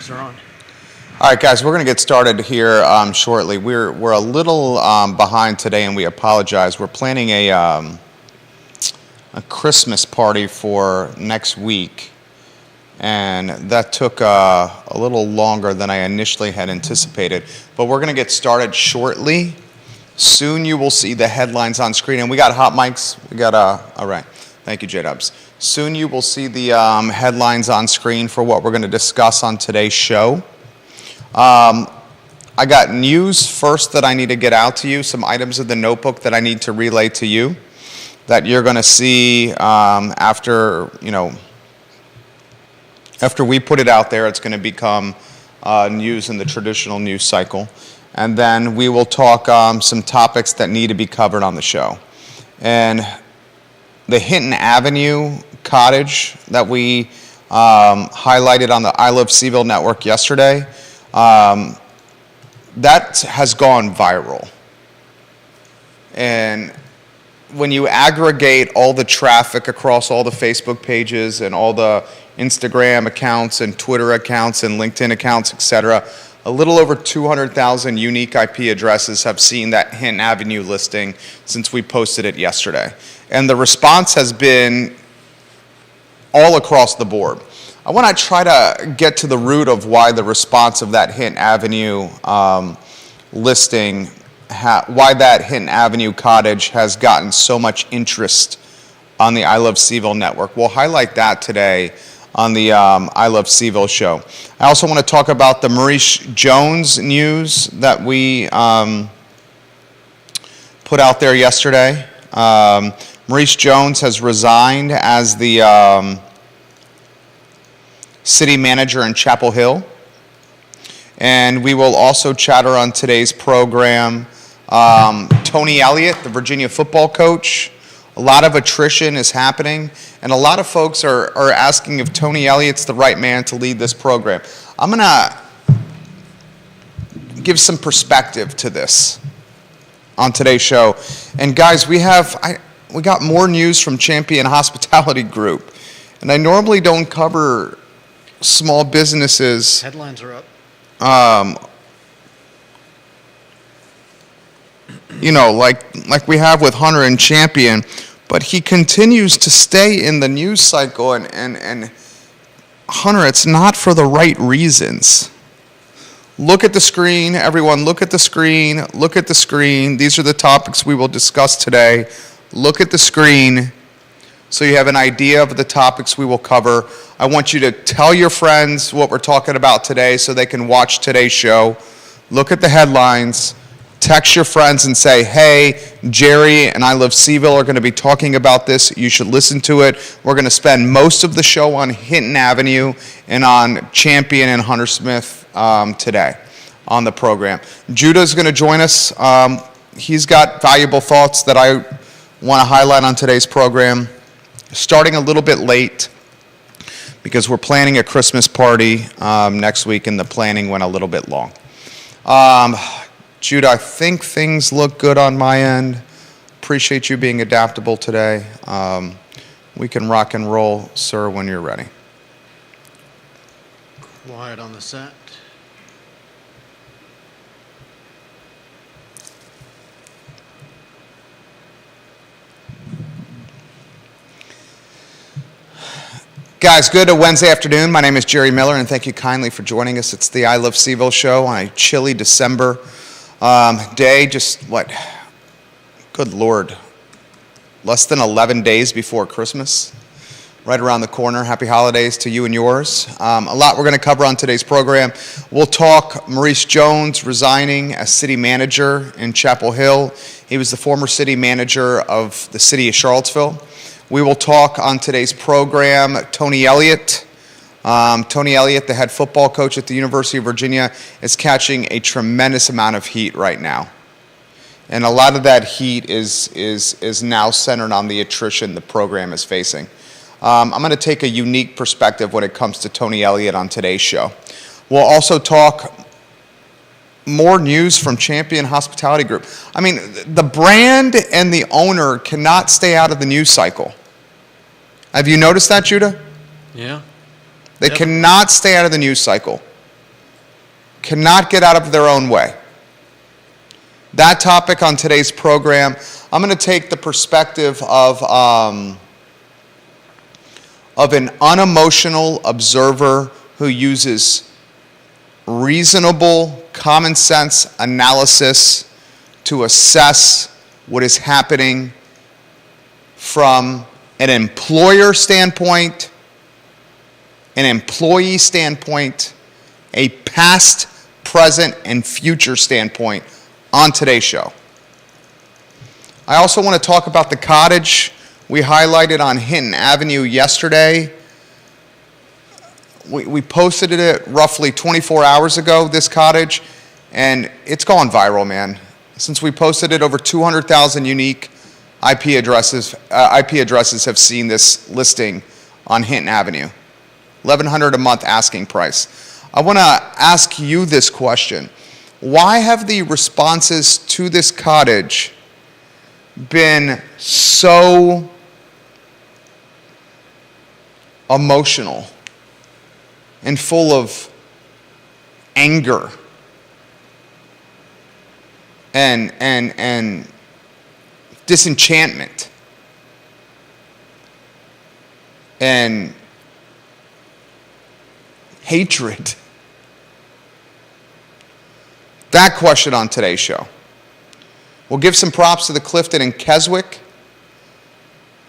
Mics are on. All right, guys, we're going to get started here shortly. We're a little behind today, and we apologize. We're planning a Christmas party for next week, and that took a little longer than I initially had anticipated. But we're going to get started shortly. Soon you will see the headlines on screen, and we got hot mics. We got all right. Thank you, J-Dubs. Soon you will see the headlines on screen for what we're going to discuss on today's show. I got news first that I need to get out to you, some items of the notebook that I need to relay to you that you're going to see after we put it out there. It's going to become news in the traditional news cycle. And then we will talk some topics that need to be covered on the show. And the Hinton Avenue cottage that we highlighted on the I Love CVille network yesterday, that has gone viral. And when you aggregate all the traffic across all the Facebook pages and all the Instagram accounts and Twitter accounts and LinkedIn accounts, etc., a little over 200,000 unique IP addresses have seen that Hinton Avenue listing since we posted it yesterday. And the response has been all across the board. I want to try to get to the root of why the response of that Hinton Avenue listing, why that Hinton Avenue cottage has gotten so much interest on the I Love CVille network. We'll highlight that today on the I Love CVille show. I also want to talk about the Maurice Jones news that we put out there yesterday. Maurice Jones has resigned as the city manager in Chapel Hill. And we will also chatter on today's program Tony Elliott, the Virginia football coach. A lot of attrition is happening, and a lot of folks are asking if Tony Elliott's the right man to lead this program. I'm going to give some perspective to this on today's show. And guys, we got more news from Champion Hospitality Group, and I normally don't cover small businesses. Headlines are up. Like we have with Hunter and Champion, but he continues to stay in the news cycle, and Hunter, it's not for the right reasons. Look at the screen, everyone, look at the screen, look at the screen. These are the topics we will discuss today. Look at the screen so you have an idea of the topics we will cover. I want you to tell your friends what we're talking about today so they can watch today's show. Look at the headlines. Text your friends and say, hey, Jerry and I Love CVille are going to be talking about this. You should listen to it. We're going to spend most of the show on Hinton Avenue and on Champion and Hunter Smith today on the program. Judah's going to join us. He's got valuable thoughts that I want to highlight on today's program. Starting a little bit late because we're planning a Christmas party next week, and the planning went a little bit long. Judah, I think things look good on my end. Appreciate you being adaptable today. We can rock and roll, sir, when you're ready. Quiet on the set. Guys, good Wednesday afternoon. My name is Jerry Miller, and thank you kindly for joining us. It's the I Love CVille show on a chilly December day. Good Lord, less than 11 days before Christmas, right around the corner. Happy holidays to you and yours. A lot we're going to cover on today's program. We'll talk Maurice Jones resigning as city manager in Chapel Hill. He was the former city manager of the city of Charlottesville. We will talk on today's program Tony Elliott. Tony Elliott, the head football coach at the University of Virginia, is catching a tremendous amount of heat right now. And a lot of that heat is now centered on the attrition the program is facing. I'm going to take a unique perspective when it comes to Tony Elliott on today's show. We'll also talk more news from Champion Hospitality Group. I mean, the brand and the owner cannot stay out of the news cycle. Have you noticed that, Judah? Yeah. They cannot stay out of the news cycle. cannot get out of their own way. That topic on today's program, I'm going to take the perspective of an unemotional observer who uses reasonable, common sense analysis to assess what is happening from an employer standpoint, an employee standpoint, a past, present, and future standpoint on today's show. I also want to talk about the cottage we highlighted on Hinton Avenue yesterday. We posted it roughly 24 hours ago, this cottage, and it's gone viral, man. Since we posted it, over 200,000 unique IP addresses have seen this listing on Hinton Avenue. $1,100 a month asking price. I want to ask you this question. Why have the responses to this cottage been so emotional and full of anger and disenchantment and hatred? That question on today's show. We'll give some props to the Clifton in Keswick.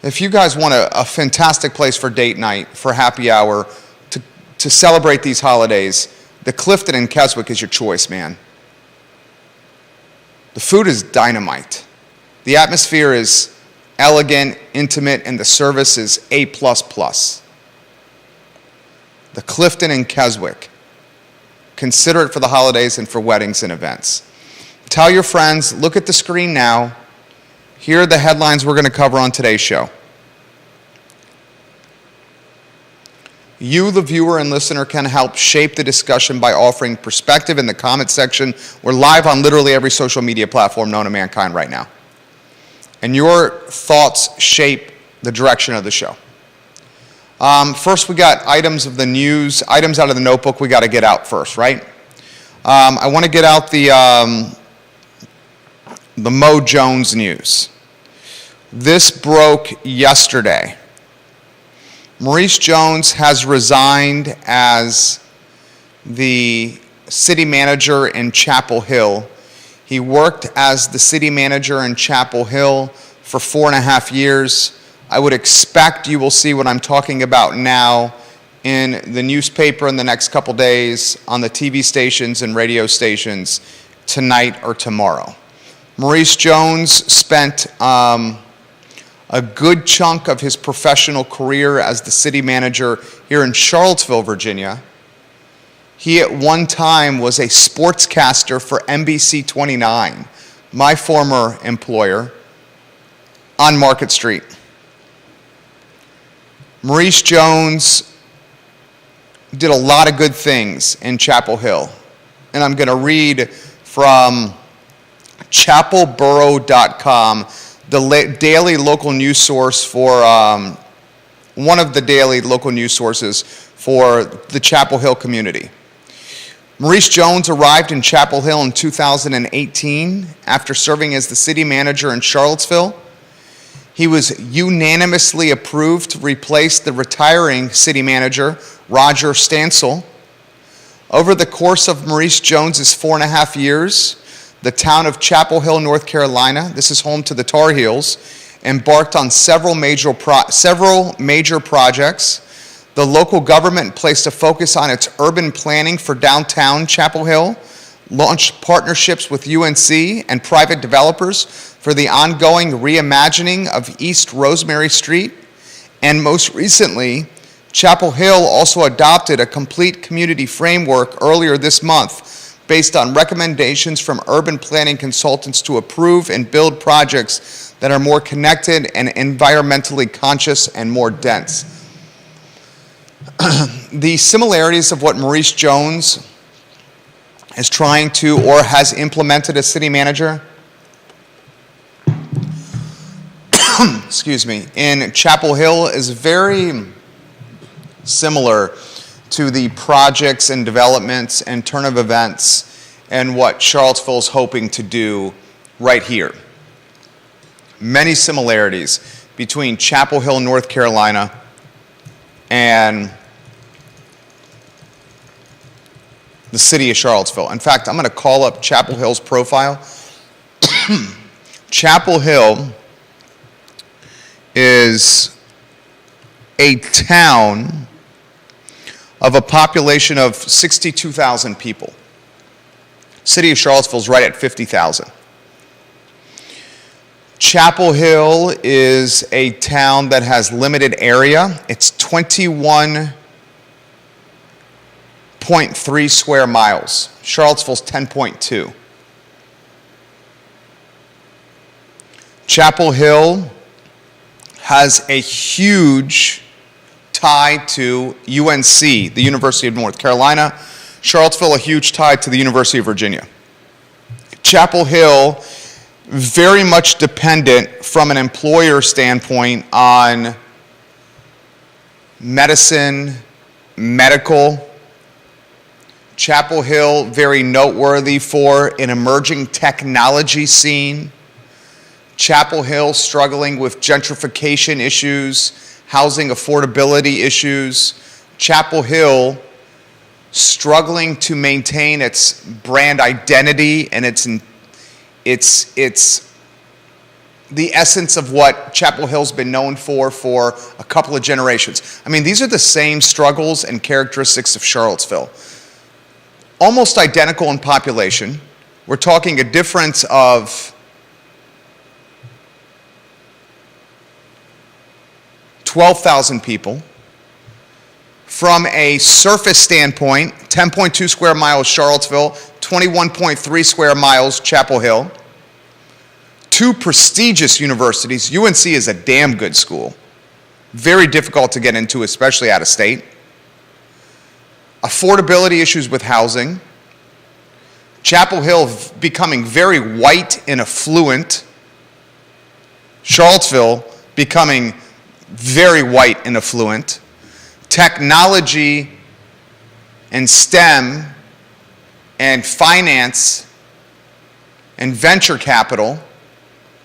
If you guys want a fantastic place for date night, for happy hour, to celebrate these holidays, the Clifton in Keswick is your choice, man. The food is dynamite. The atmosphere is elegant, intimate, and the service is A++. The Clifton in Keswick. Consider it for the holidays and for weddings and events. Tell your friends, look at the screen now. Here are the headlines we're going to cover on today's show. You, the viewer and listener, can help shape the discussion by offering perspective in the comment section. We're live on literally every social media platform known to mankind right now. And your thoughts shape the direction of the show. First, we got items of the news, items out of the notebook we got to get out first, right? I want to get out the Mo Jones news. This broke yesterday. Maurice Jones has resigned as the city manager in Chapel Hill. He worked as the city manager in Chapel Hill for 4.5 years. I would expect you will see what I'm talking about now in the newspaper in the next couple days, on the TV stations and radio stations tonight or tomorrow. Maurice Jones spent a good chunk of his professional career as the city manager here in Charlottesville, Virginia. He at one time was a sportscaster for NBC 29, my former employer, on Market Street. Maurice Jones did a lot of good things in Chapel Hill. And I'm going to read from chapelborough.com, the daily local news source for, one of the daily local news sources for the Chapel Hill community. Maurice Jones arrived in Chapel Hill in 2018 after serving as the city manager in Charlottesville. He was unanimously approved to replace the retiring city manager, Roger Stansel. Over the course of Maurice Jones's 4.5 years, the town of Chapel Hill, North Carolina, this is home to the Tar Heels, embarked on several major projects. The local government placed a focus on its urban planning for downtown Chapel Hill, launched partnerships with UNC and private developers for the ongoing reimagining of East Rosemary Street, and most recently, Chapel Hill also adopted a complete community framework earlier this month based on recommendations from urban planning consultants to approve and build projects that are more connected and environmentally conscious and more dense. The similarities of what Maurice Jones is trying to or has implemented as city manager excuse me, in Chapel Hill is very similar to the projects and developments and turn of events and what Charlottesville is hoping to do right here. Many similarities between Chapel Hill, North Carolina, and the city of Charlottesville. In fact, I'm going to call up Chapel Hill's profile. Chapel Hill is a town of a population of 62,000 people. City of Charlottesville is right at 50,000. Chapel Hill is a town that has limited area. It's 21.3 square miles. Charlottesville's 10.2. Chapel Hill has a huge tie to UNC, the University of North Carolina. Charlottesville, a huge tie to the University of Virginia. Chapel Hill, very much dependent from an employer standpoint on medicine, medical. Chapel Hill, very noteworthy for an emerging technology scene. Chapel Hill struggling with gentrification issues, housing affordability issues. Chapel Hill struggling to maintain its brand identity and its the essence of what Chapel Hill's been known for a couple of generations. I mean, these are the same struggles and characteristics of Charlottesville. Almost identical in population. We're talking a difference of 12,000 people. From a surface standpoint, 10.2 square miles Charlottesville, 21.3 square miles Chapel Hill. Two prestigious universities. UNC is a damn good school. Very difficult to get into, especially out of state. Affordability issues with housing. Chapel Hill becoming very white and affluent. Charlottesville becoming very white and affluent. Technology and STEM and finance and venture capital,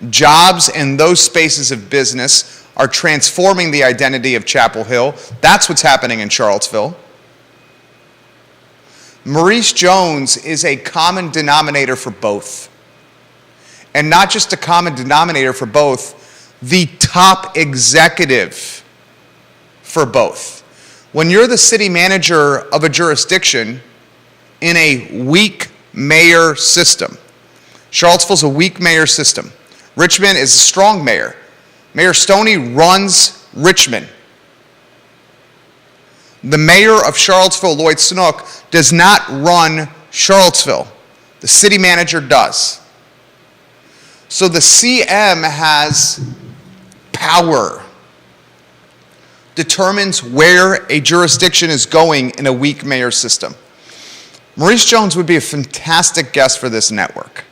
jobs in those spaces of business are transforming the identity of Chapel Hill. That's what's happening in Charlottesville. Maurice Jones is a common denominator for both. And not just a common denominator for both, the top executive for both. When you're the city manager of a jurisdiction in a weak mayor system, Charlottesville's a weak mayor system. Richmond is a strong mayor. Mayor Stoney runs Richmond. The mayor of Charlottesville, Lloyd Snook, does not run Charlottesville. The city manager does. So the CM has power, determines where a jurisdiction is going in a weak mayor system. Maurice Jones would be a fantastic guest for this network.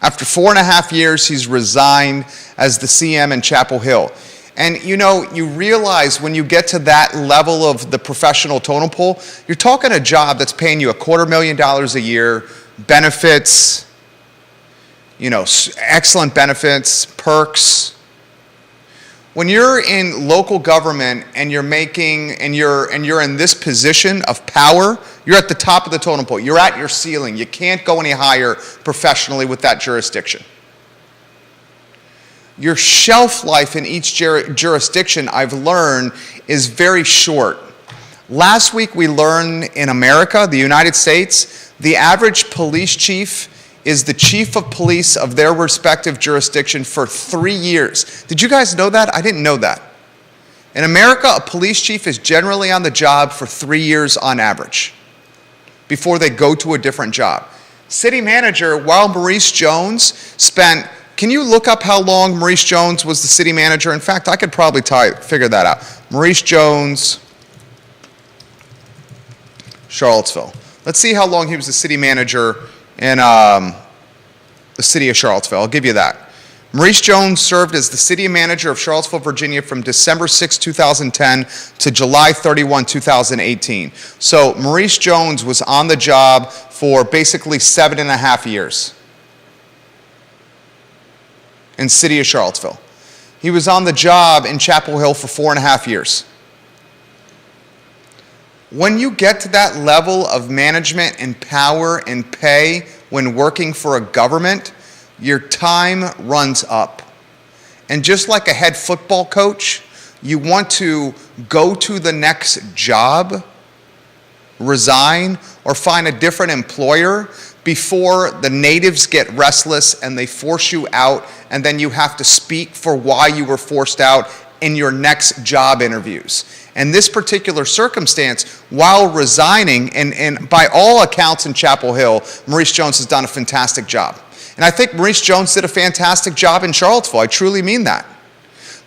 After 4.5 years, he's resigned as the CM in Chapel Hill. And you know, you realize when you get to that level of the professional totem pole, you're talking a job that's paying you $250,000 a year, benefits, you know, excellent benefits, perks. When you're in local government and you're in this position of power, you're at the top of the totem pole. You're at your ceiling. You can't go any higher professionally with that jurisdiction. Your shelf life in each jurisdiction, I've learned, is very short. Last week we learned in America, the United States, the average police chief is the chief of police of their respective jurisdiction for 3 years. Did you guys know that? I didn't know that. In America, a police chief is generally on the job for 3 years on average before they go to a different job. City manager, while Maurice Jones spent, can you look up how long Maurice Jones was the city manager? In fact, I could probably figure that out. Maurice Jones, Charlottesville. Let's see how long he was the city manager in the city of Charlottesville. I'll give you that. Maurice Jones served as the city manager of Charlottesville, Virginia from December 6, 2010 to July 31, 2018. So Maurice Jones was on the job for basically 7.5 years in the city of Charlottesville. He was on the job in Chapel Hill for 4.5 years. When you get to that level of management and power and pay when working for a government, your time runs up. And just like a head football coach, you want to go to the next job, resign, or find a different employer before the natives get restless and they force you out, and then you have to speak for why you were forced out in your next job interviews. In this particular circumstance, while resigning, and by all accounts in Chapel Hill, Maurice Jones has done a fantastic job. And I think Maurice Jones did a fantastic job in Charlottesville. I truly mean that.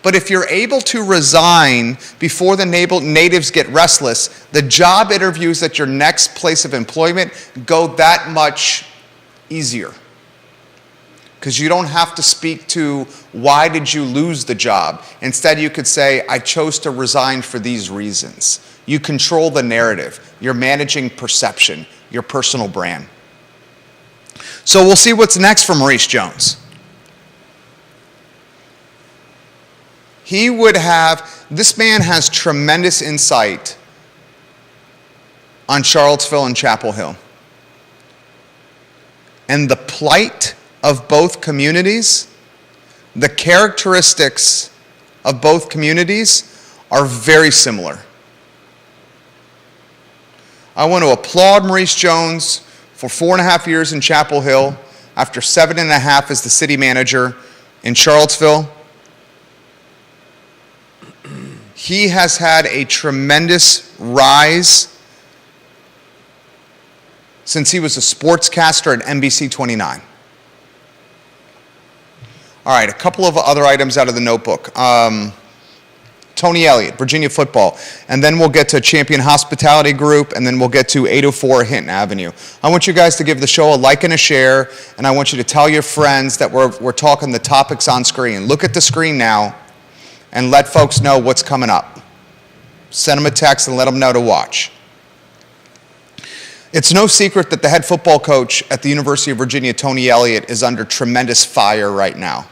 But if you're able to resign before the natives get restless, the job interviews at your next place of employment go that much easier. Because you don't have to speak to why did you lose the job. Instead, you could say, I chose to resign for these reasons. You control the narrative. You're managing perception, your personal brand. So we'll see what's next for Maurice Jones. This man has tremendous insight on Charlottesville and Chapel Hill. And the plight of both communities, the characteristics of both communities are very similar. I want to applaud Maurice Jones for 4.5 years in Chapel Hill, after 7.5 as the city manager in Charlottesville. He has had a tremendous rise since he was a sportscaster at NBC 29. All right, a couple of other items out of the notebook. Tony Elliott, Virginia football. And then we'll get to Champion Hospitality Group, and then we'll get to 804 Hinton Avenue. I want you guys to give the show a like and a share, and I want you to tell your friends that we're talking the topics on screen. Look at the screen now and let folks know what's coming up. Send them a text and let them know to watch. It's no secret that the head football coach at the University of Virginia, Tony Elliott, is under tremendous fire right now.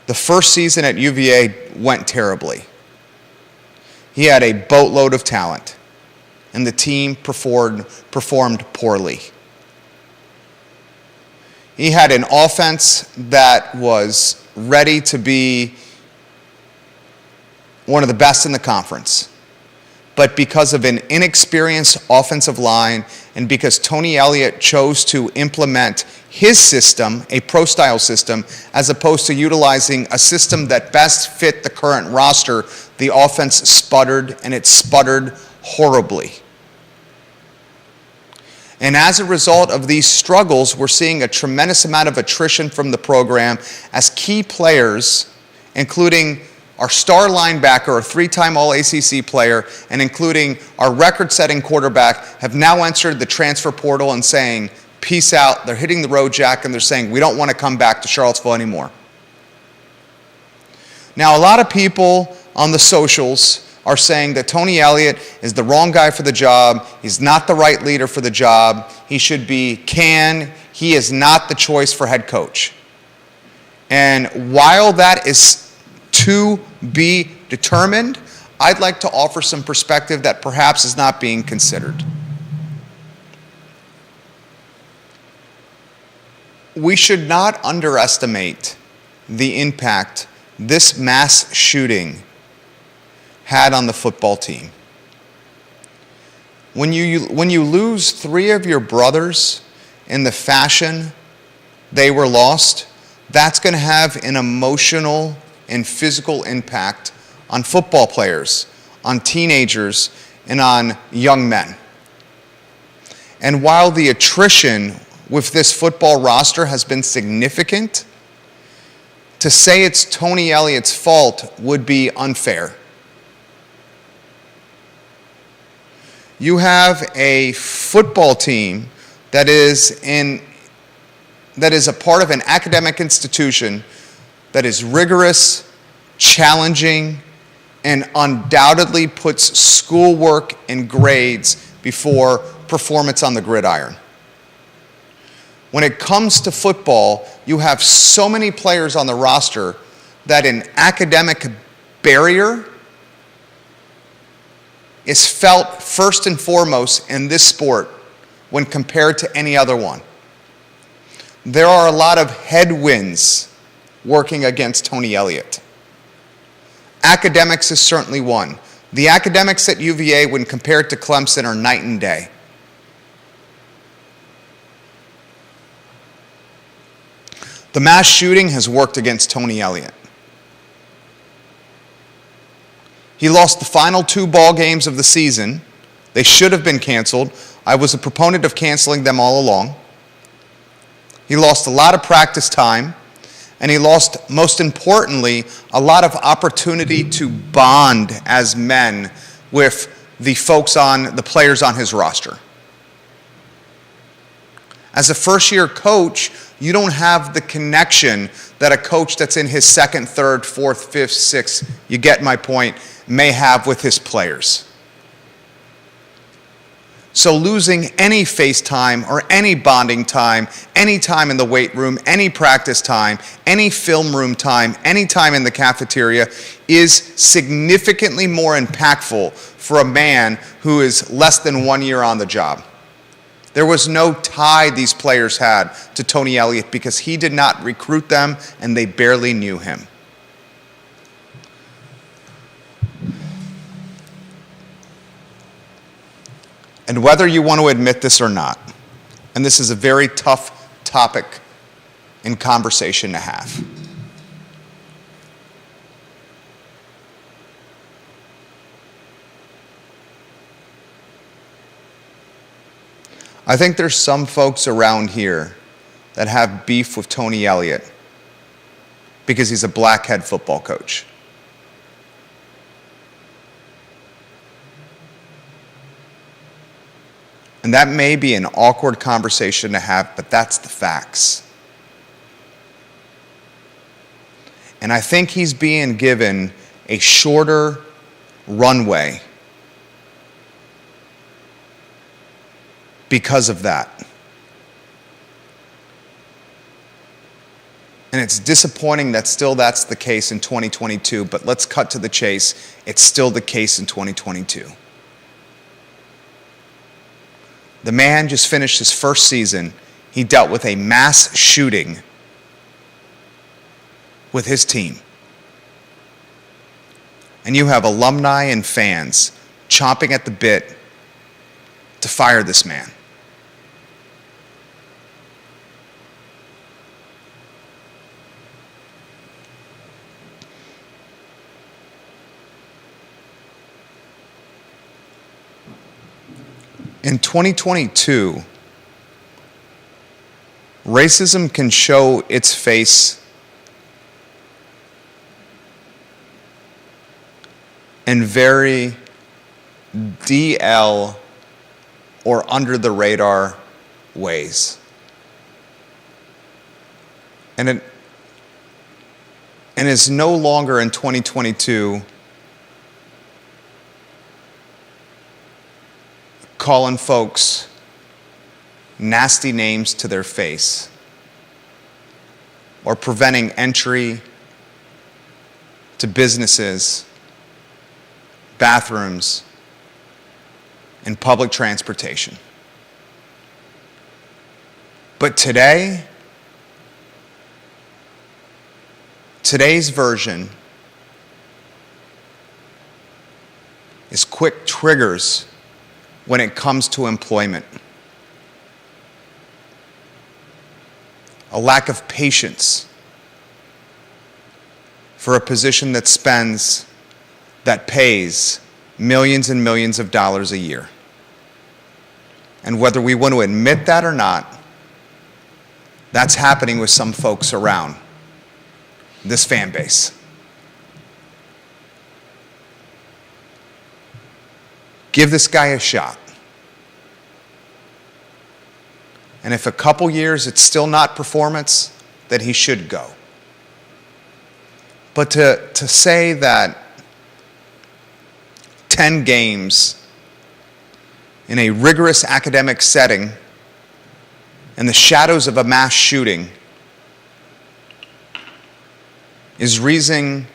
The first season at UVA went terribly. He had a boatload of talent, and the team performed poorly. He had an offense that was ready to be one of the best in the conference. But because of an inexperienced offensive line, and because Tony Elliott chose to implement his system, a pro-style system, as opposed to utilizing a system that best fit the current roster, the offense sputtered, and it sputtered horribly. And as a result of these struggles, we're seeing a tremendous amount of attrition from the program as key players, including our star linebacker, a 3-time All-ACC player, and including our record-setting quarterback, have now entered the transfer portal and saying, peace out. They're hitting the road, Jack, and they're saying, we don't want to come back to Charlottesville anymore. Now, a lot of people on the socials are saying that Tony Elliott is the wrong guy for the job. He's not the right leader for the job. He should be he is not the choice for head coach. And while that is to be determined, I'd like to offer some perspective that perhaps is not being considered. We should not underestimate the impact this mass shooting had on the football team. When you lose 3 of your brothers in the fashion they were lost, that's going to have an emotional and physical impact on football players, on teenagers, and on young men. And while the attrition with this football roster has been significant, to say it's Tony Elliott's fault would be unfair. You have a football team that is in that is a part of an academic institution that is rigorous, challenging, and undoubtedly puts schoolwork and grades before performance on the gridiron. When it comes to football, you have so many players on the roster that an academic barrier is felt first and foremost in this sport when compared to any other one. There are a lot of headwinds working against Tony Elliott. Academics is certainly one. The academics at UVA, when compared to Clemson, are night and day. The mass shooting has worked against Tony Elliott. He lost the final 2 ball games of the season. They should have been canceled. I was a proponent of canceling them all along. He lost a lot of practice time, and he lost, most importantly, a lot of opportunity to bond as men with the players on his roster. As a first-year coach, you don't have the connection that a coach that's in his second, third, fourth, fifth, sixth, you get my point, may have with his players. So losing any face time or any bonding time, any time in the weight room, any practice time, any film room time, any time in the cafeteria is significantly more impactful for a man who is less than 1 year on the job. There was no tie these players had to Tony Elliott because he did not recruit them and they barely knew him. And whether you want to admit this or not, and this is a very tough topic in conversation to have, I think there's some folks around here that have beef with Tony Elliott because he's a black head football coach. And that may be an awkward conversation to have, but that's the facts. And I think he's being given a shorter runway because of that. And it's disappointing that still that's the case in 2022, but let's cut to the chase. It's still the case in 2022. The man just finished his first season. He dealt with a mass shooting with his team. And you have alumni and fans chomping at the bit to fire this man. In 2022, racism can show its face in very DL or under the radar ways. And is no longer in 2022 calling folks nasty names to their face or preventing entry to businesses, bathrooms, and public transportation. But today's version is quick triggers when it comes to employment. A lack of patience for a position that pays millions and millions of dollars a year. And whether we want to admit that or not, that's happening with some folks around this fan base. Give this guy a shot. And if a couple years it's still not performance, then he should go. But to say that 10 games in a rigorous academic setting in the shadows of a mass shooting is the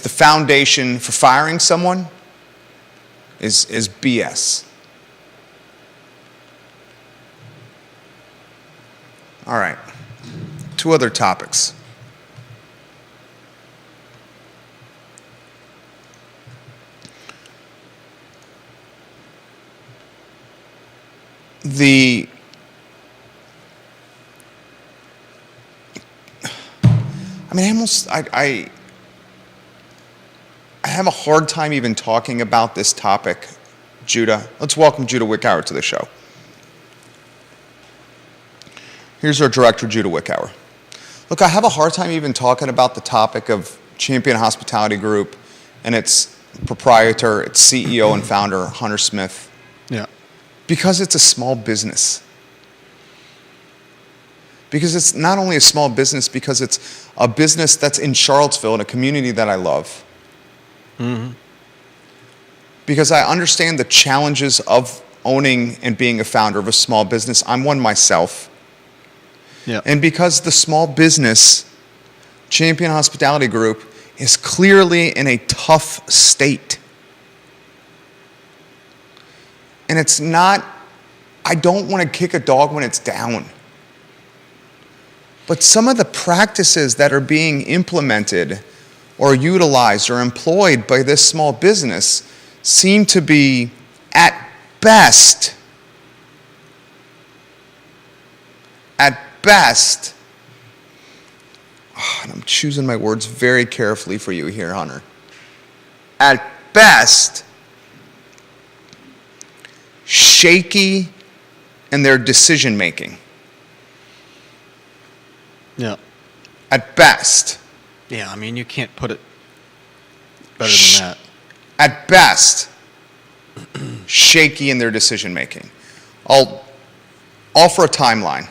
foundation for firing someone is BS. All right, 2 other topics. I have a hard time even talking about this topic. Judah, let's welcome Judah Wickower to the show. Here's our director, Judah Wickower. Look, I have a hard time even talking about the topic of Champion Hospitality Group and its proprietor, its CEO and founder, Hunter Smith. Yeah. Because it's a small business. Because it's not only a small business, because it's a business that's in Charlottesville, in a community that I love. Mm-hmm. Because I understand the challenges of owning and being a founder of a small business. I'm one myself. Yeah. And because the small business, Champion Hospitality Group, is clearly in a tough state. And it's not, I don't want to kick a dog when it's down. But some of the practices that are being implemented or utilized or employed by this small business seem to be, at best, and I'm choosing my words very carefully for you here, Hunter. At best, shaky in their decision making. Yeah. At best. Yeah, I mean, you can't put it better than that. At best, shaky in their decision making. I'll offer a timeline.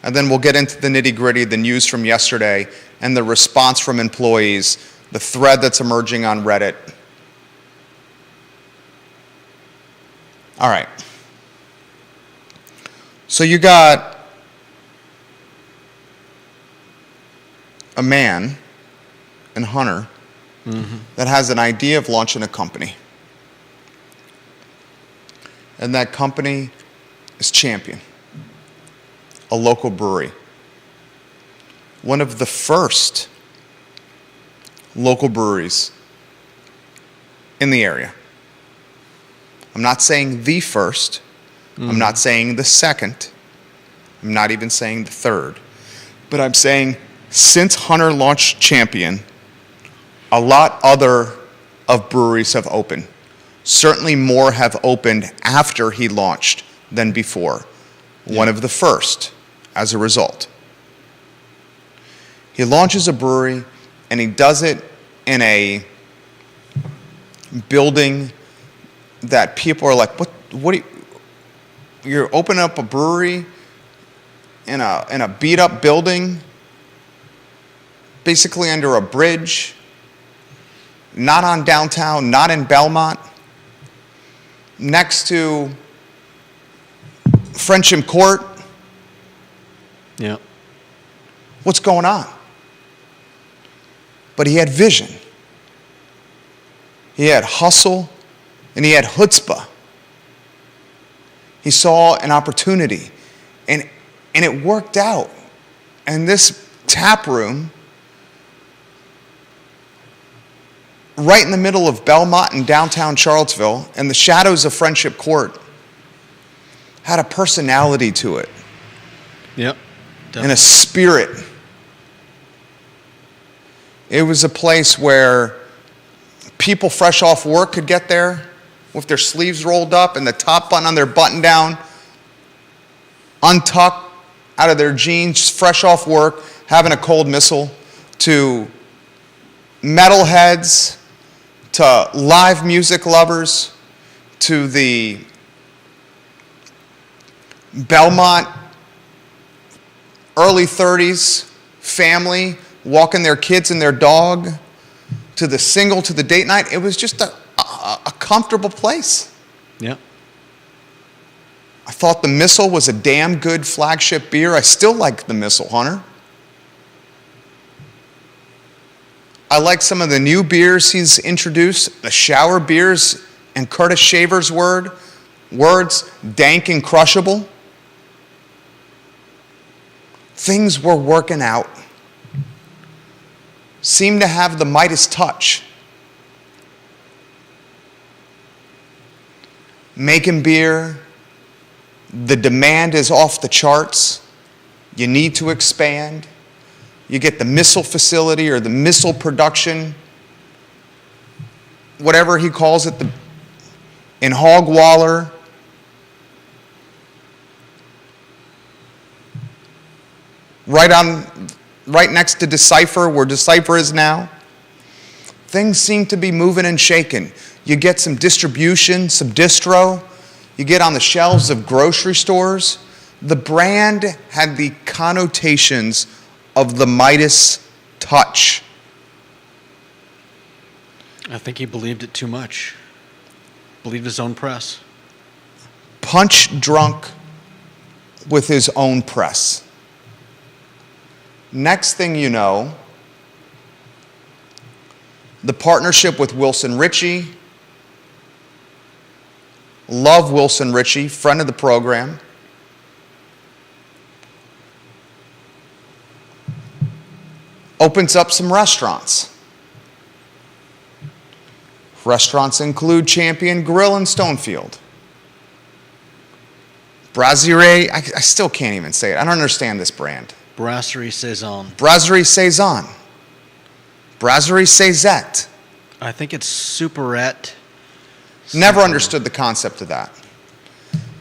And then we'll get into the nitty-gritty, the news from yesterday, and the response from employees, the thread that's emerging on Reddit. All right. So you got a man in Hunter that has an idea of launching a company. And that company is Champion, a local brewery. One of the first local breweries in the area. I'm not saying the first. I'm not saying the second. I'm not even saying the third. But I'm saying since Hunter launched Champion, a lot other of breweries have opened. Certainly more have opened after he launched than before. Yeah. One of the first as a result. He launches a brewery and he does it in a building that people are like, what do you're opening up a brewery in a beat up building, basically under a bridge, not on downtown, not in Belmont, next to Frensham Court. Yeah. What's going on? But he had vision. He had hustle, and he had chutzpah. He saw an opportunity, and it worked out. And this tap room, right in the middle of Belmont and downtown Charlottesville, in the shadows of Friendship Court, had a personality to it. Yep. Definitely. And a spirit. It was a place where people fresh off work could get there with their sleeves rolled up and the top button on their button down, untucked out of their jeans, fresh off work, having a cold missile, to metalheads, to live music lovers, to the Belmont, early 30s, family, walking their kids and their dog to the single, to the date night. It was just a comfortable place. Yeah. I thought the Missile was a damn good flagship beer. I still like the Missile, Hunter. I like some of the new beers he's introduced, the shower beers and Curtis Shaver's words, dank and crushable. Things were working out. Seemed to have the Midas touch. Making beer, the demand is off the charts. You need to expand. You get the Missile facility or the Missile production, whatever he calls it, in Hogwaller. Right next to Decipher, where Decipher is now. Things seem to be moving and shaking. You get some distribution, some distro. You get on the shelves of grocery stores. The brand had the connotations of the Midas touch. I think he believed it too much. Believed his own press. Punch drunk with his own press. Next thing you know, the partnership with Wilson Ritchie. Love Wilson Ritchie, friend of the program. Opens up some restaurants. Restaurants include Champion Grill in Stonefield. Brasserie, I still can't even say it. I don't understand this brand. Brasserie Saison. Brasserie Saison. Brasserie Saisette. I think it's Superette. Never understood the concept of that.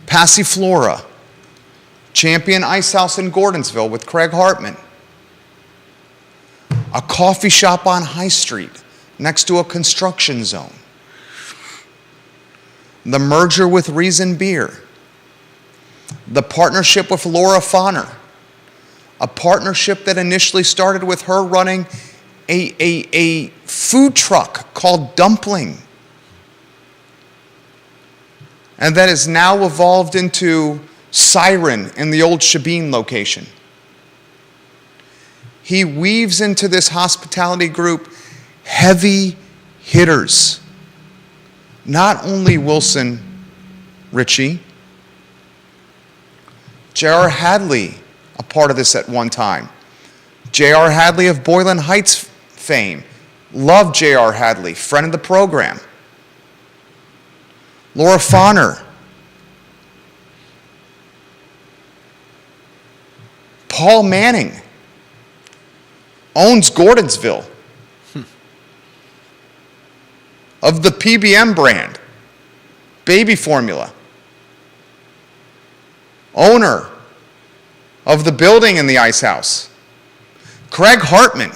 Passiflora. Champion Ice House in Gordonsville with Craig Hartman. A coffee shop on High Street next to a construction zone. The merger with Reason Beer. The partnership with Laura Fauner. A partnership that initially started with her running a food truck called Dumpling. And that has now evolved into Siren in the old Shabine location. He weaves into this hospitality group heavy hitters. Not only Wilson Ritchie, J.R. Hadley, a part of this at one time. J.R. Hadley of Boylan Heights fame. Love J.R. Hadley, friend of the program. Laura Fauner. Paul Manning owns Gordonsville. Of the PBM brand, baby formula. Owner of the building in the Ice House. Craig Hartman,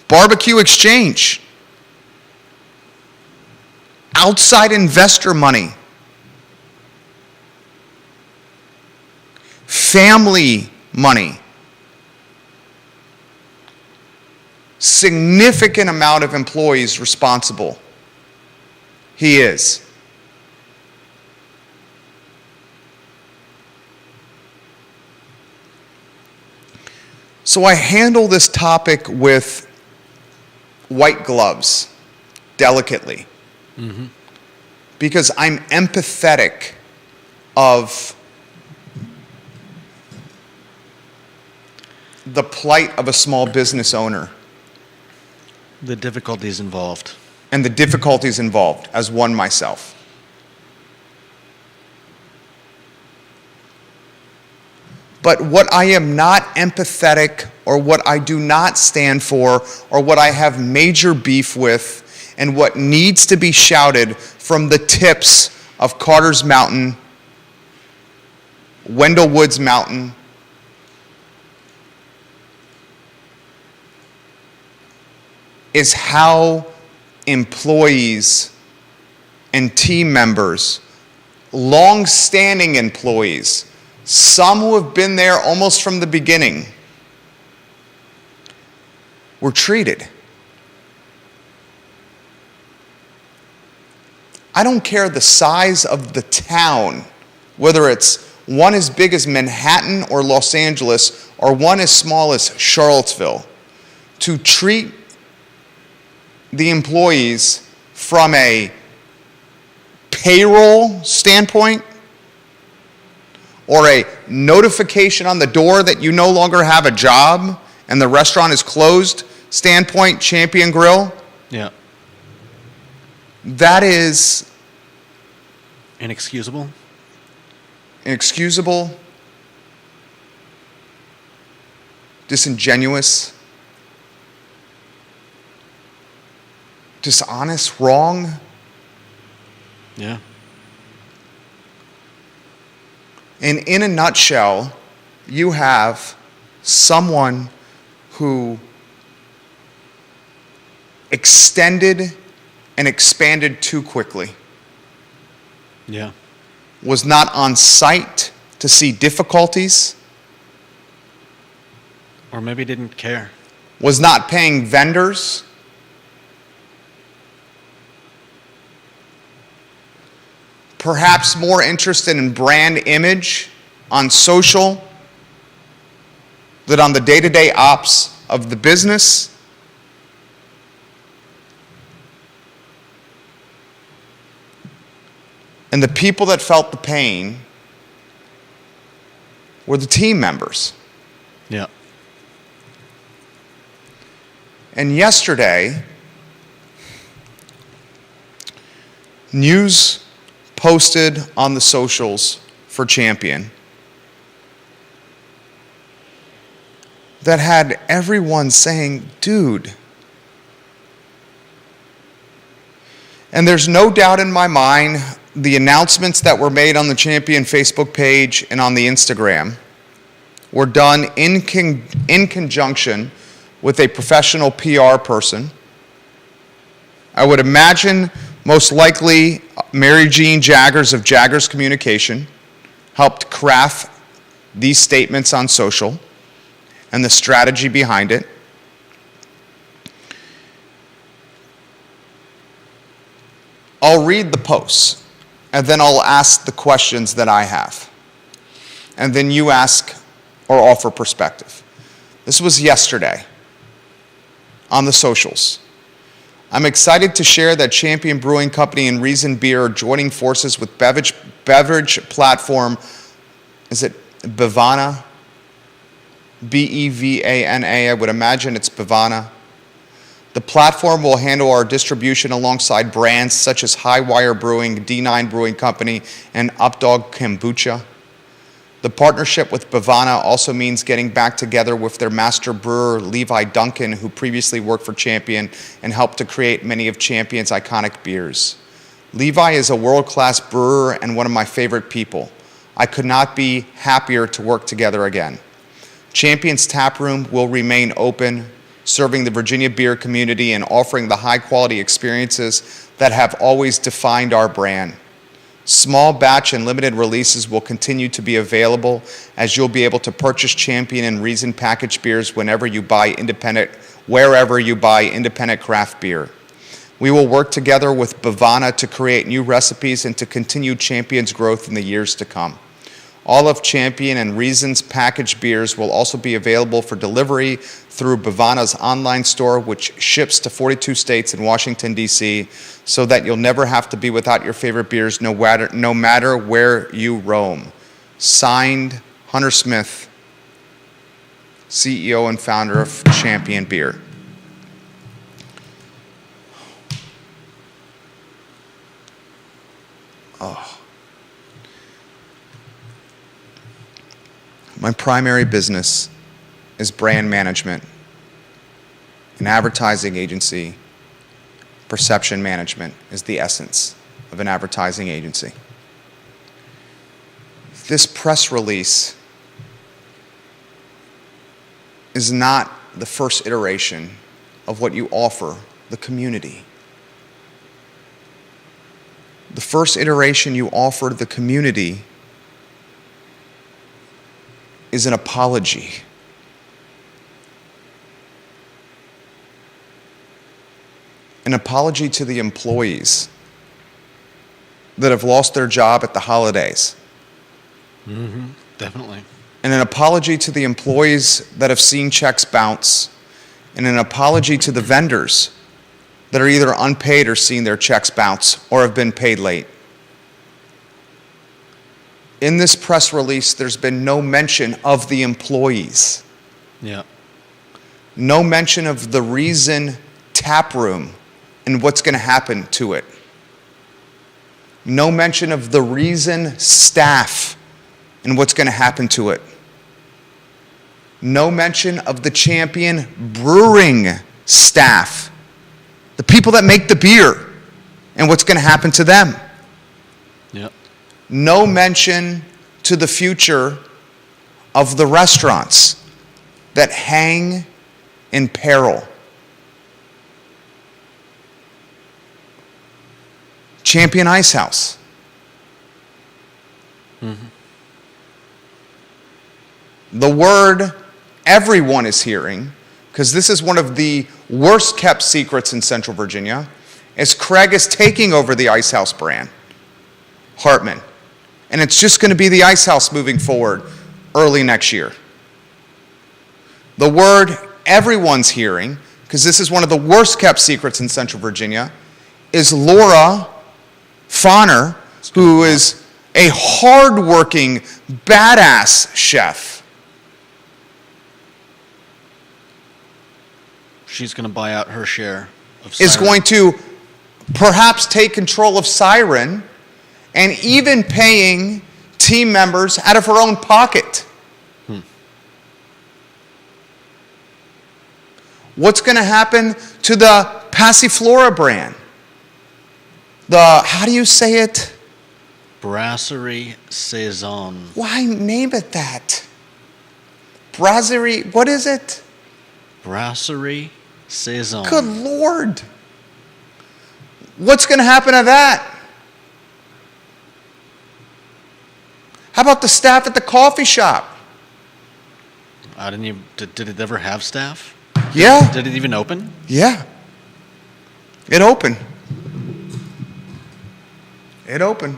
Barbecue Exchange. Outside investor money. Family money. Significant amount of employees responsible. He is. So I handle this topic with white gloves, delicately. Mm-hmm. Because I'm empathetic of the plight of a small business owner. The difficulties involved. And the difficulties involved, as one myself. But what I am not empathetic, or what I do not stand for, or what I have major beef with, and what needs to be shouted from the tips of Carter's Mountain, Wendell Woods Mountain, is how employees and team members, long-standing employees, some who have been there almost from the beginning were treated. I don't care the size of the town, whether it's one as big as Manhattan or Los Angeles, or one as small as Charlottesville, to treat the employees from a payroll standpoint or a notification on the door that you no longer have a job and the restaurant is closed standpoint, Champion Grill, Yeah. that is Inexcusable. inexcusable, disingenuous, dishonest, wrong. Yeah. And in a nutshell, you have someone who extended and expanded too quickly, Yeah. was not on site to see difficulties, Or maybe didn't care. was not paying vendors, perhaps more interested in brand image on social than on the day-to-day ops of the business. And the people that felt the pain were the team members. Yeah. And yesterday, news posted on the socials for Champion that had everyone saying, dude. And there's no doubt in my mind the announcements that were made on the Champion Facebook page and on the Instagram were done in conjunction with a professional PR person. I would imagine most likely Mary Jean Jaggers of Jaggers Communication helped craft these statements on social and the strategy behind it. I'll read the posts, and then I'll ask the questions that I have. And then you ask or offer perspective. This was yesterday on the socials. I'm excited to share that Champion Brewing Company and Reason Beer are joining forces with beverage platform, is it Bevana? B-E-V-A-N-A, I would imagine it's Bevana. The platform will handle our distribution alongside brands such as Highwire Brewing, D9 Brewing Company, and Updog Kombucha. The partnership with Bevana also means getting back together with their master brewer, Levi Duncan, who previously worked for Champion and helped to create many of Champion's iconic beers. Levi is a world-class brewer and one of my favorite people. I could not be happier to work together again. Champion's Tap Room will remain open, serving the Virginia beer community and offering the high-quality experiences that have always defined our brand. Small batch and limited releases will continue to be available, as you'll be able to purchase Champion and Reason packaged beers wherever you buy independent craft beer. We will work together with Bevana to create new recipes and to continue Champion's growth in the years to come. All of Champion and Reason's packaged beers will also be available for delivery through Bevana's online store, which ships to 42 states and Washington, D.C., so that you'll never have to be without your favorite beers no matter where you roam. Signed, Hunter Smith, CEO and founder of Champion Beer. My primary business is brand management, an advertising agency. Perception management is the essence of an advertising agency. This press release is not the first iteration of what you offer the community. The first iteration you offer the community is an apology. An apology to the employees that have lost their job at the holidays. Definitely. And an apology to the employees that have seen checks bounce. And an apology to the vendors that are either unpaid or seen their checks bounce or have been paid late. In this press release, there's been no mention of the employees. Yeah. No mention of the Reason tap room and what's going to happen to it. No mention of the Reason staff and what's going to happen to it. No mention of the Champion Brewing staff, the people that make the beer, and what's going to happen to them. Yep. No mention to the future of the restaurants that hang in peril. Champion Ice House. The word everyone is hearing, because this is one of the worst kept secrets in Central Virginia, is Craig is taking over the Ice House brand, Hartman. And it's just going to be the Ice House moving forward early next year. The word everyone's hearing, because this is one of the worst kept secrets in Central Virginia, is Laura Fauner, who is a hard-working, badass chef. She's going to buy out her share of Is Siren. going to perhaps take control of Siren and even paying team members out of her own pocket. What's going to happen to the Passiflora brand? How do you say it? Brasserie Saison. Why name it that? Brasserie, what is it? Brasserie Saison. Good Lord. What's going to happen to that? How about the staff at the coffee shop? I didn't even. Did it ever have staff? Yeah. Did it even open? Yeah. It opened. It opened.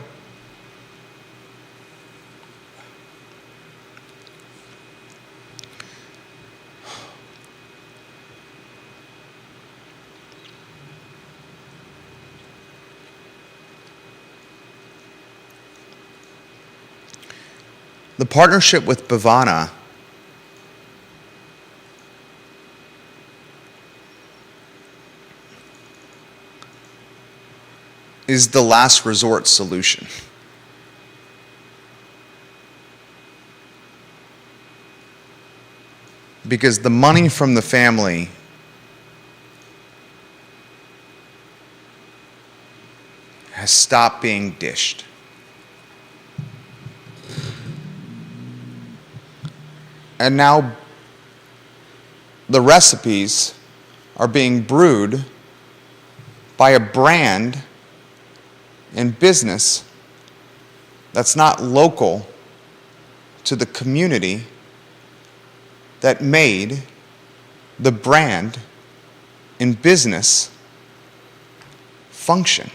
The partnership with Bavana is the last resort solution. Because the money from the family has stopped being dished. And now the recipes are being brewed by a brand and business that's not local to the community that made the brand and business function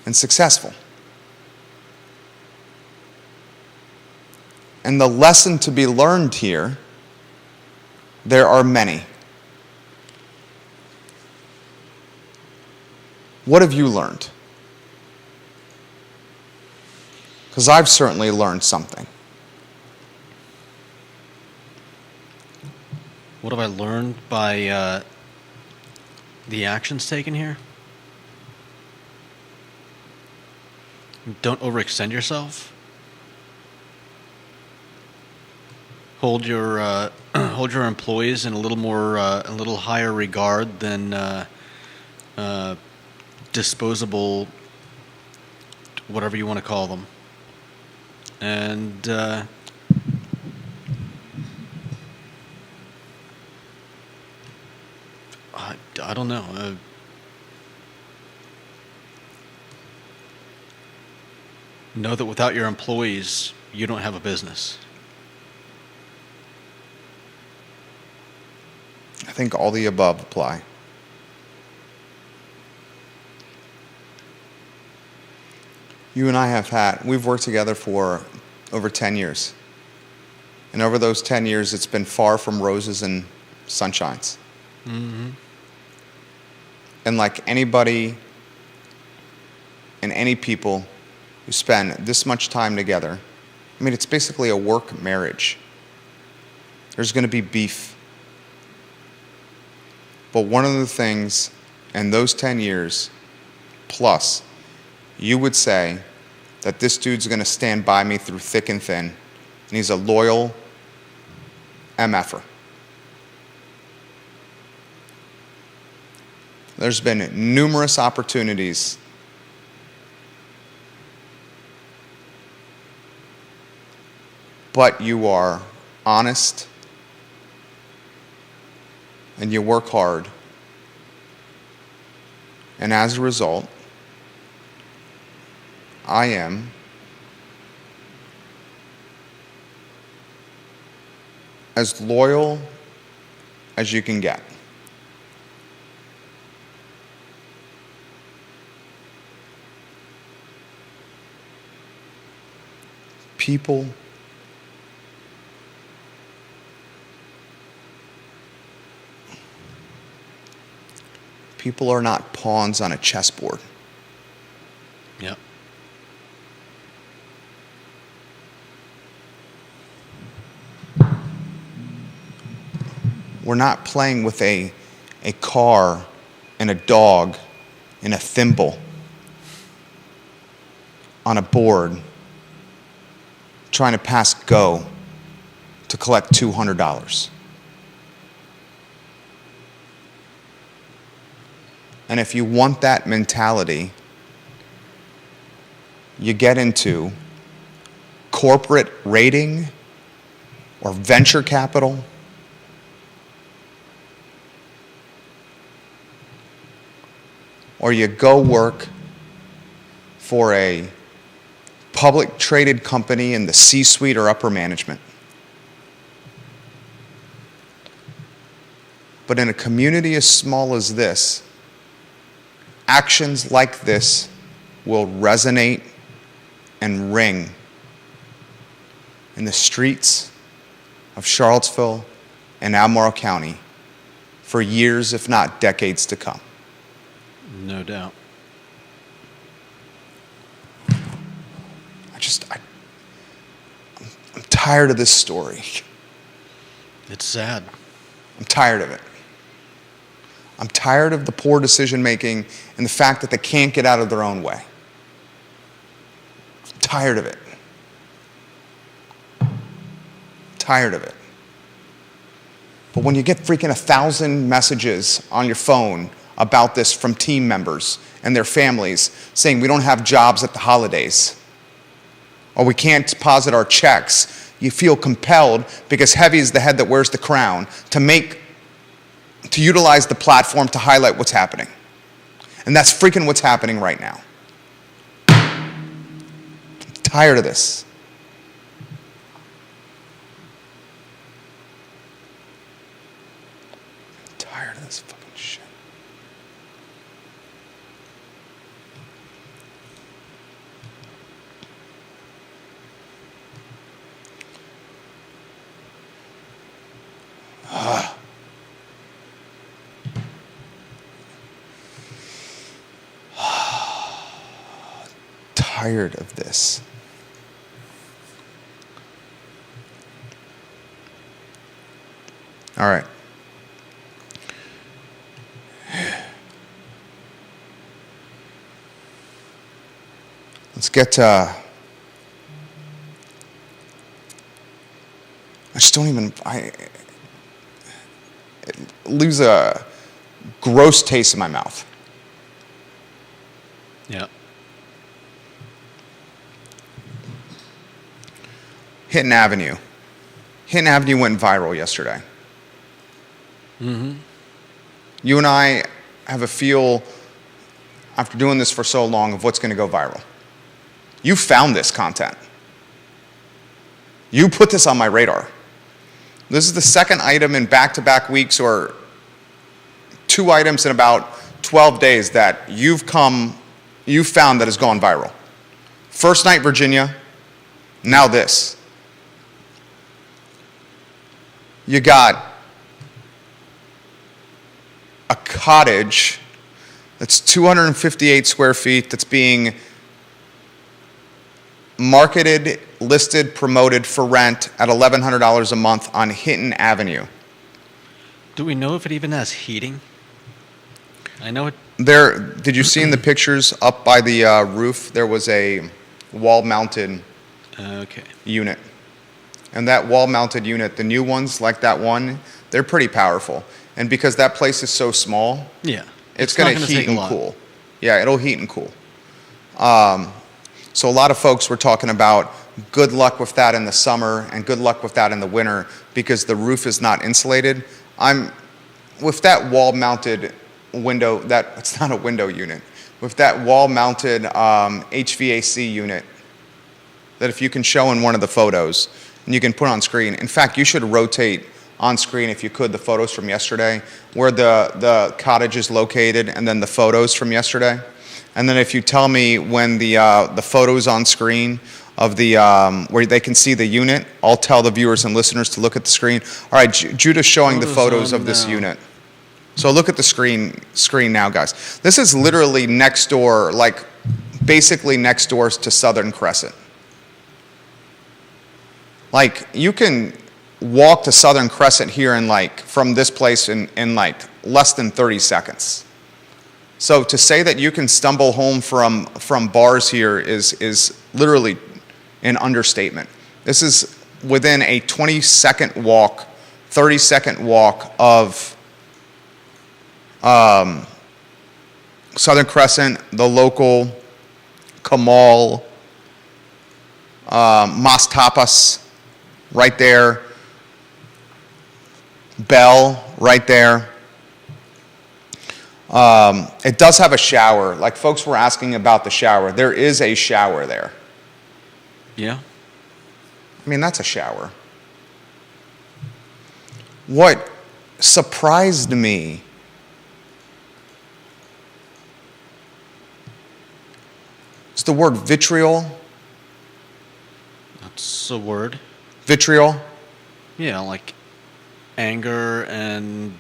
and successful. And the lesson to be learned here, there are many. What have you learned? Because I've certainly learned something. What have I learned by the actions taken here? Don't overextend yourself. Hold your employees in a little more, a little higher regard than disposable, whatever you want to call them. And I don't know. Know that without your employees, you don't have a business. I think all the above apply. You and I we've worked together for over 10 years. And over those 10 years, it's been far from roses and sunshines. Mm-hmm. And like anybody and any people who spend this much time together, I mean, it's basically a work marriage. There's going to be beef. But one of the things in those 10 years plus, you would say that this dude's going to stand by me through thick and thin, and he's a loyal MFer. There's been numerous opportunities but you are honest and you work hard. And as a result, I am as loyal as you can get. People are not pawns on a chessboard. Yep. We're not playing with a car and a dog and a thimble on a board trying to pass go to collect $200. And if you want that mentality, you get into corporate rating or venture capital, or you go work for a public traded company in the C-suite or upper management. But in a community as small as this, actions like this will resonate and ring in the streets of Charlottesville and Albemarle County for years, if not decades to come. No doubt. I'm tired of this story. It's sad. I'm tired of it. I'm tired of the poor decision making and the fact that they can't get out of their own way. I'm tired of it. Tired of it. But when you get freaking 1,000 messages on your phone about this from team members and their families saying we don't have jobs at the holidays, or we can't deposit our checks, you feel compelled, because heavy is the head that wears the crown, to utilize the platform to highlight what's happening. And that's freaking what's happening right now. I'm tired of this. I'm tired of this fucking shit. Tired of this. All right. Let's get to... it leaves a gross taste in my mouth. Yeah. Hinton Avenue. Hinton Avenue went viral yesterday. Mm-hmm. You and I have a feel, after doing this for so long, of what's going to go viral. You found this content. You put this on my radar. This is the second item in back-to-back weeks, or 2 items in about 12 days that you've found that has gone viral. First Night Virginia, now this. You got a cottage that's 258 square feet that's being marketed, listed, promoted for rent at $1,100 a month on Hinton Avenue. Do we know if it even has heating? I know it. Did you see in the pictures up by the roof, there was a wall-mounted Okay. unit. And that wall-mounted unit, the new ones like that one, they're pretty powerful. And because that place is so small, Yeah. it's not going to gonna heat take a and lot. cool. Yeah, it'll heat and cool. So a lot of folks were talking about good luck with that in the summer and good luck with that in the winter because the roof is not insulated. With that wall-mounted window, it's not a window unit, with that wall-mounted HVAC unit that if you can show in one of the photos and you can put on screen. In fact, you should rotate on screen, if you could, the photos from yesterday, where the cottage is located, and then the photos from yesterday. And then if you tell me when the photos on screen of the where they can see the unit, I'll tell the viewers and listeners to look at the screen. All right, Judah's showing the photos Photos on of this now. unit. So look at the screen now, guys. This is literally next door, like basically next door to Southern Crescent. Like you can walk to Southern Crescent here in from this place in like less than 30 seconds. So to say that you can stumble home from bars here is literally an understatement. This is within a 20-second walk, 30-second walk of Southern Crescent, the local, Kamal, Mas Tapas, right there, Bell, right there. It does have a shower. Like folks were asking about the shower. There is a shower there. Yeah. I mean, that's a shower. What surprised me is the word vitriol. That's a word. Vitriol. Yeah, like anger and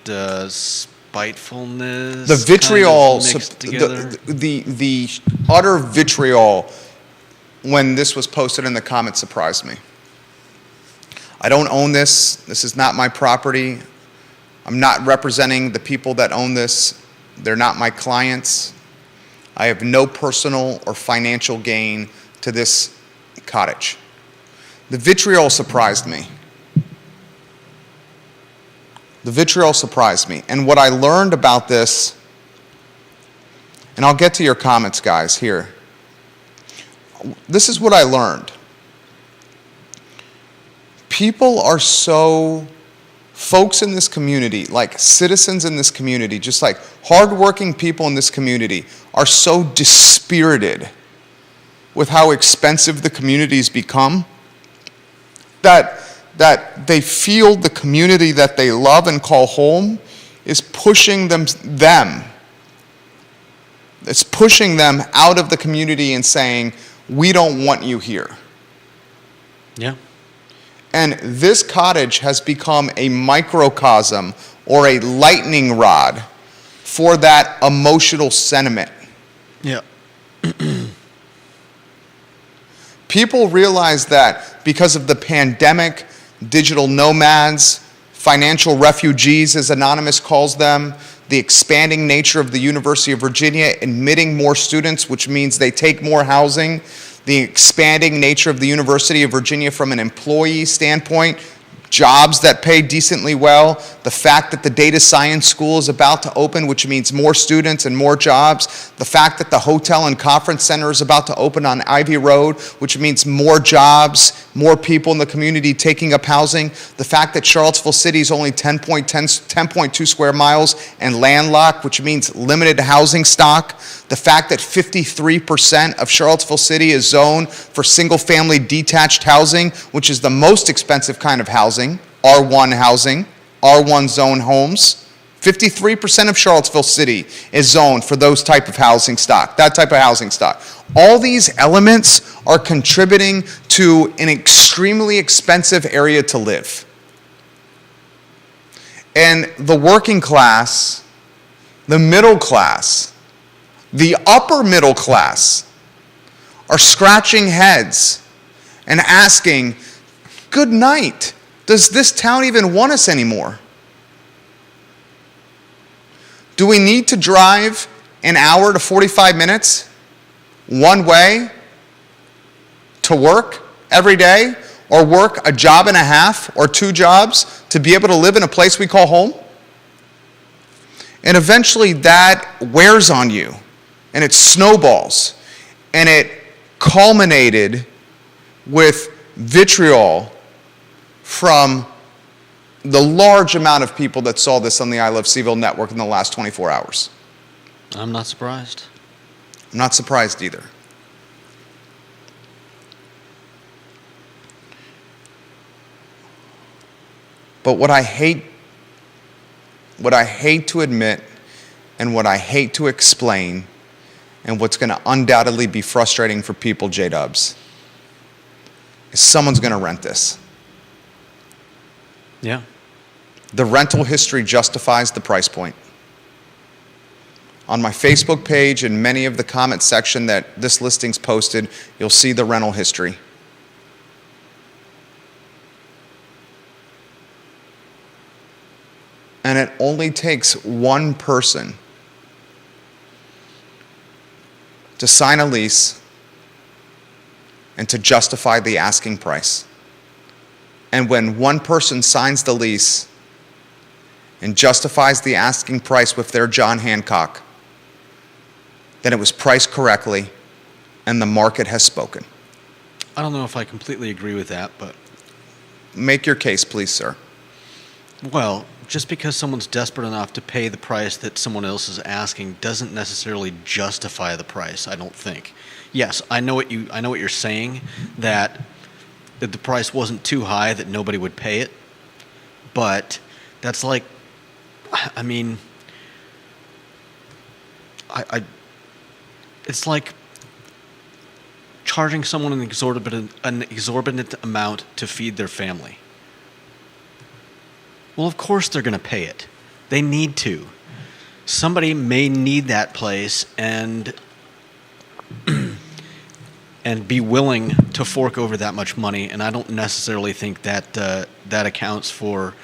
spitefulness. The vitriol, kind of mixed together. the utter vitriol when this was posted in the comments surprised me. I don't own this. This is not my property. I'm not representing the people that own this. They're not my clients. I have no personal or financial gain to this cottage. The vitriol surprised me. The vitriol surprised me. And what I learned about this, and I'll get to your comments, guys, here. This is what I learned. People are folks in this community, like citizens in this community, just like hardworking people in this community, are so dispirited with how expensive the community's become that they feel the community that they love and call home is pushing them. It's pushing them out of the community and saying, we don't want you here. Yeah. And this cottage has become a microcosm or a lightning rod for that emotional sentiment. Yeah. People realize that because of the pandemic, digital nomads, financial refugees, as Anonymous calls them, the expanding nature of the University of Virginia, admitting more students, which means they take more housing, the expanding nature of the University of Virginia from an employee standpoint, jobs that pay decently well, the fact that the data science school is about to open, which means more students and more jobs, the fact that the hotel and conference center is about to open on Ivy Road, which means more jobs, more people in the community taking up housing, the fact that Charlottesville City is only 10.2 square miles and landlocked, which means limited housing stock, the fact that 53% of Charlottesville City is zoned for single-family detached housing, which is the most expensive kind of housing, R1 housing, R1 zone homes, 53% of Charlottesville City is zoned for those type of housing stock, that type of housing stock. All these elements are contributing to an extremely expensive area to live. And the working class, the middle class, the upper middle class are scratching heads and asking, good night, does this town even want us anymore? Do we need to drive an hour to 45 minutes one way to work every day, or work a job and a half or 2 jobs to be able to live in a place we call home? And eventually that wears on you, and it snowballs, and it culminated with vitriol from the large amount of people that saw this on the I Love Seaville network in the last 24 hours. I'm not surprised. I'm not surprised either. But what I hate to admit, and what I hate to explain, and what's going to undoubtedly be frustrating for people, J-Dubs, is someone's going to rent this. Yeah. The rental history justifies the price point. On my Facebook page and many of the comment section that this listing's posted, you'll see the rental history. And it only takes one person to sign a lease and to justify the asking price. And when one person signs the lease and justifies the asking price with their John Hancock, then it was priced correctly and the market has spoken. I don't know if I completely agree with that, but Make your case, please, sir. well, just because someone's desperate enough to pay the price that someone else is asking doesn't necessarily justify the price, I don't think. Yes, I know what you're saying, that the price wasn't too high that nobody would pay it, but that's like, I mean, it's like charging someone an exorbitant amount to feed their family. Well, of course they're going to pay it. They need to. Somebody may need that place and and be willing to fork over that much money, and I don't necessarily think that that accounts for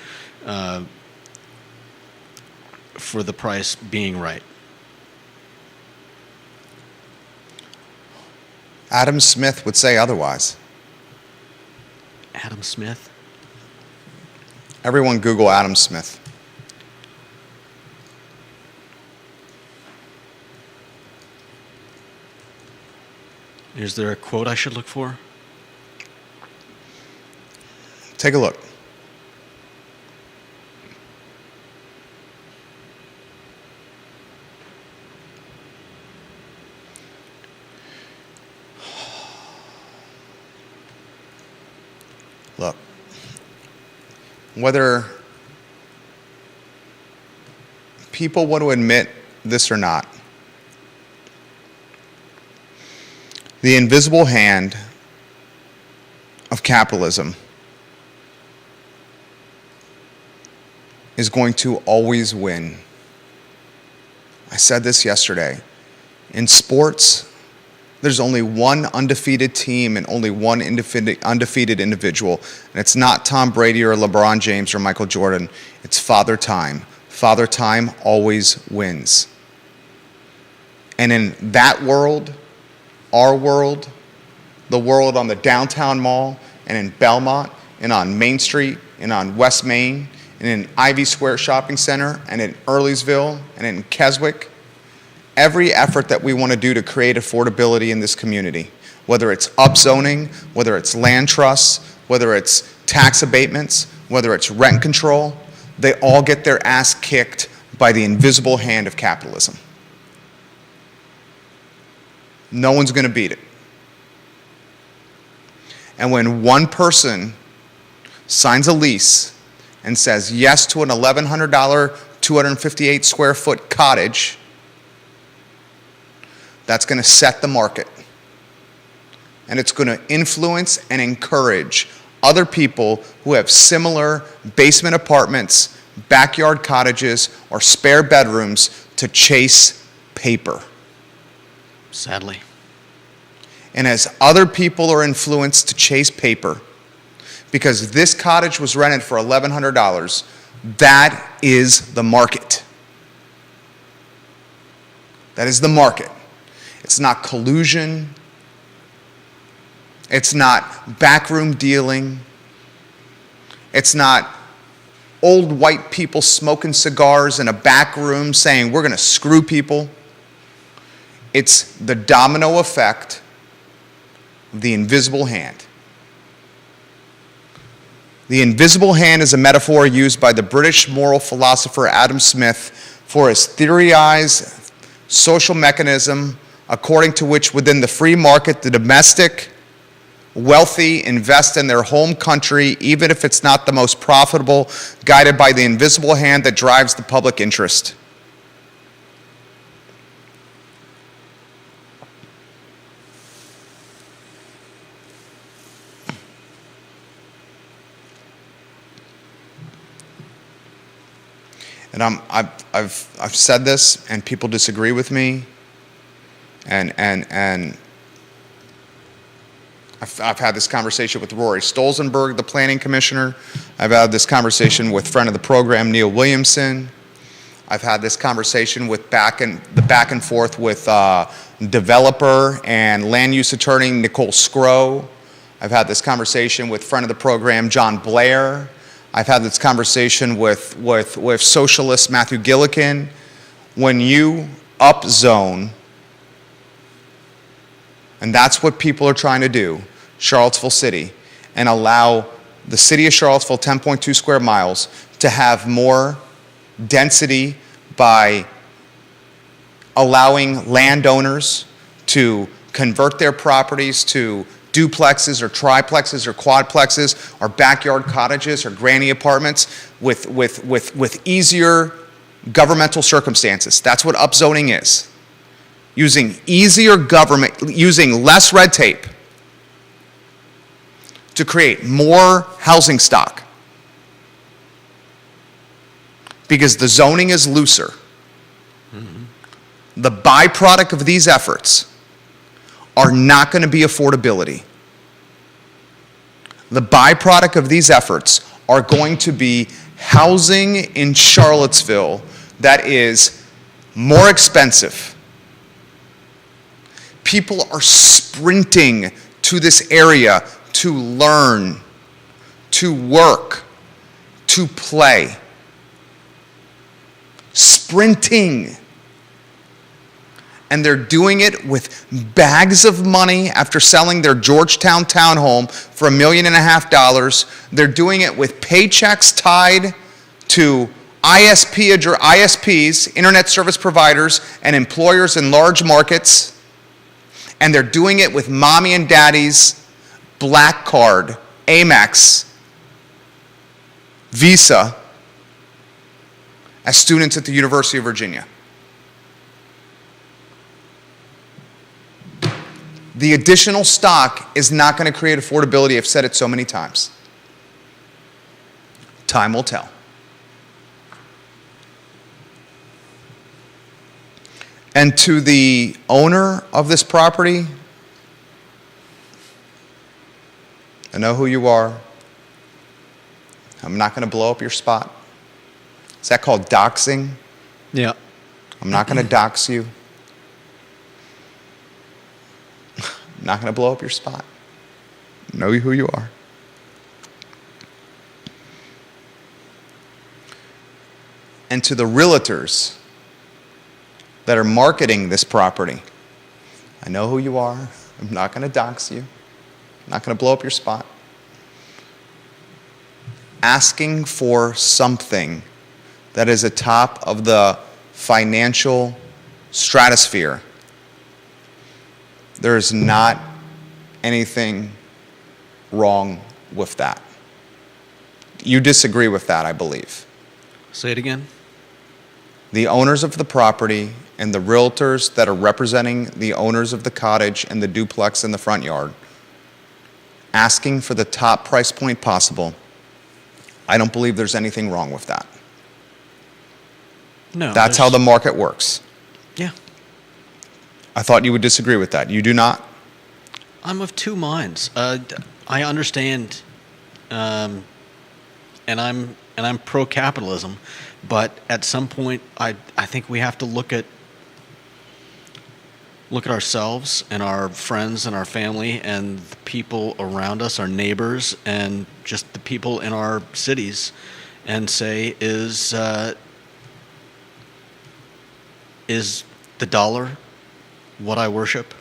the price being right. Adam Smith would say otherwise. Adam Smith? Everyone Google Adam Smith. Is there a quote I should look for? Take a look. Look, whether people want to admit this or not, the invisible hand of capitalism is going to always win. I said this yesterday. In sports, there's only one undefeated team and only one undefeated individual, and it's not Tom Brady or LeBron James or Michael Jordan. It's Father Time. Father Time always wins. And in that world, our world, the world on the downtown mall and in Belmont and on Main Street and on West Main and in Ivy Square Shopping Center and in Earlysville and in Keswick, every effort that we want to do to create affordability in this community, whether it's upzoning, whether it's land trusts, whether it's tax abatements, whether it's rent control, they all get their ass kicked by the invisible hand of capitalism. No one's going to beat it. And when one person signs a lease and says yes to an $1,100 258 square foot cottage that's going to set the market. And it's going to influence and encourage other people who have similar basement apartments, backyard cottages, or spare bedrooms to chase paper. Sadly. And as other people are influenced to chase paper, because this cottage was rented for $1,100, that is the market. That is the market. It's not collusion. It's not backroom dealing. It's not old white people smoking cigars in a back room saying we're going to screw people. It's the domino effect of the invisible hand. The invisible hand is a metaphor used by the British moral philosopher Adam Smith for his theorized social mechanism according to which within the free market the domestic wealthy invest in their home country even if it's not the most profitable, guided by the invisible hand that drives the public interest. And I've said this, and people disagree with me, and I've had this conversation with Rory Stolzenberg, the planning commissioner. I've had this conversation with friend of the program, Neil Williamson. I've had this conversation with back and forth with developer and land use attorney Nicole Scrow. I've had this conversation with friend of the program, John Blair. I've had this conversation with socialist Matthew Gillikin. When you upzone, and that's what people are trying to do, Charlottesville City, and allow the city of Charlottesville, 10.2 square miles, to have more density by allowing landowners to convert their properties to duplexes or triplexes or quadplexes or backyard cottages or granny apartments with easier governmental circumstances. That's what upzoning is. Using easier government, using less red tape to create more housing stock. Because the zoning is looser. The byproduct of these efforts are not going to be affordability. The byproduct of these efforts are going to be housing in Charlottesville that is more expensive. People are sprinting to this area to learn, to work, to play. Sprinting. And they're doing it with bags of money after selling their Georgetown townhome for $1.5 million. They're doing it with paychecks tied to ISPs, internet service providers, and employers in large markets. And they're doing it with mommy and daddy's Black Card, Amex, Visa, as students at the University of Virginia. The additional stock is not going to create affordability. I've said it so many times. Time will tell. And to the owner of this property, I know who you are. I'm not going to blow up your spot. Is that called doxing? Yeah. I'm not going to dox you. I'm not going to blow up your spot. I know who you are. And to the realtors that are marketing this property, I know who you are. I'm not going to dox you. I'm not going to blow up your spot. Asking for something that is atop of the financial stratosphere. There is not anything wrong with that. You disagree with that, I believe. Say it again. the owners of the property and the realtors that are representing the owners of the cottage and the duplex in the front yard, asking for the top price point possible, I don't believe there's anything wrong with that. No. That's how the market works. Yeah. I thought you would disagree with that. You do not? I'm of two minds. I understand, and I'm pro-capitalism, but at some point, I think we have to look at ourselves and our friends and our family and the people around us, our neighbors, and just the people in our cities, and say, is the dollar what I worship?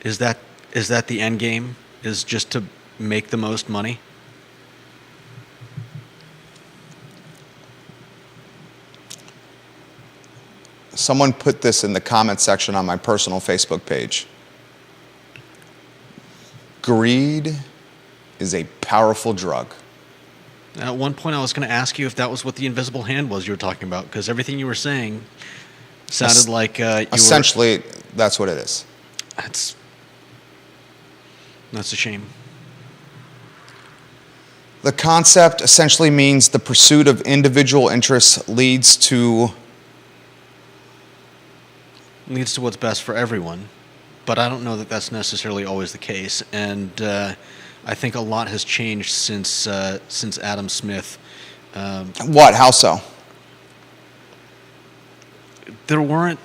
Is that the end game? Is just to make the most money? Someone put this in the comment section on my personal Facebook page. Greed is a powerful drug. At one point, I was going to ask you if that was what the invisible hand was you were talking about, because everything you were saying sounded like you essentially, that's what it is. That's a shame. The concept essentially means the pursuit of individual interests leads to What's best for everyone, but I don't know that that's necessarily always the case. And I think a lot has changed since Adam Smith. what? How so? There weren't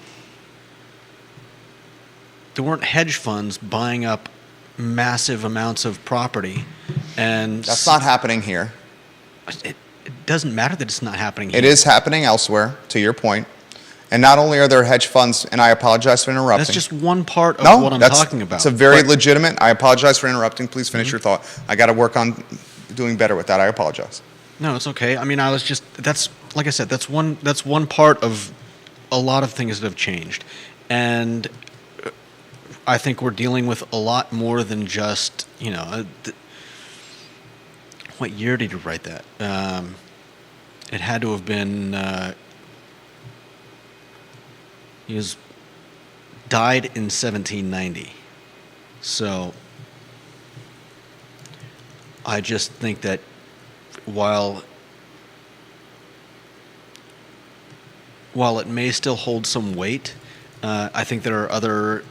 hedge funds buying up massive amounts of property, and That's not happening here. It doesn't matter that it's not happening here. It is happening elsewhere, to your point. And not only are there hedge funds, and I apologize for interrupting. That's just one part of No, what I'm that's, talking about. it's a very legitimate. I apologize for interrupting. Please finish your thought. I got to work on doing better with that. I apologize. No, it's okay. I mean, that's like I said, that's one part of a lot of things that have changed, and I think we're dealing with a lot more than just what year did you write that? It had to have been. He died in 1790, so I just think that while it may still hold some weight, I think there are other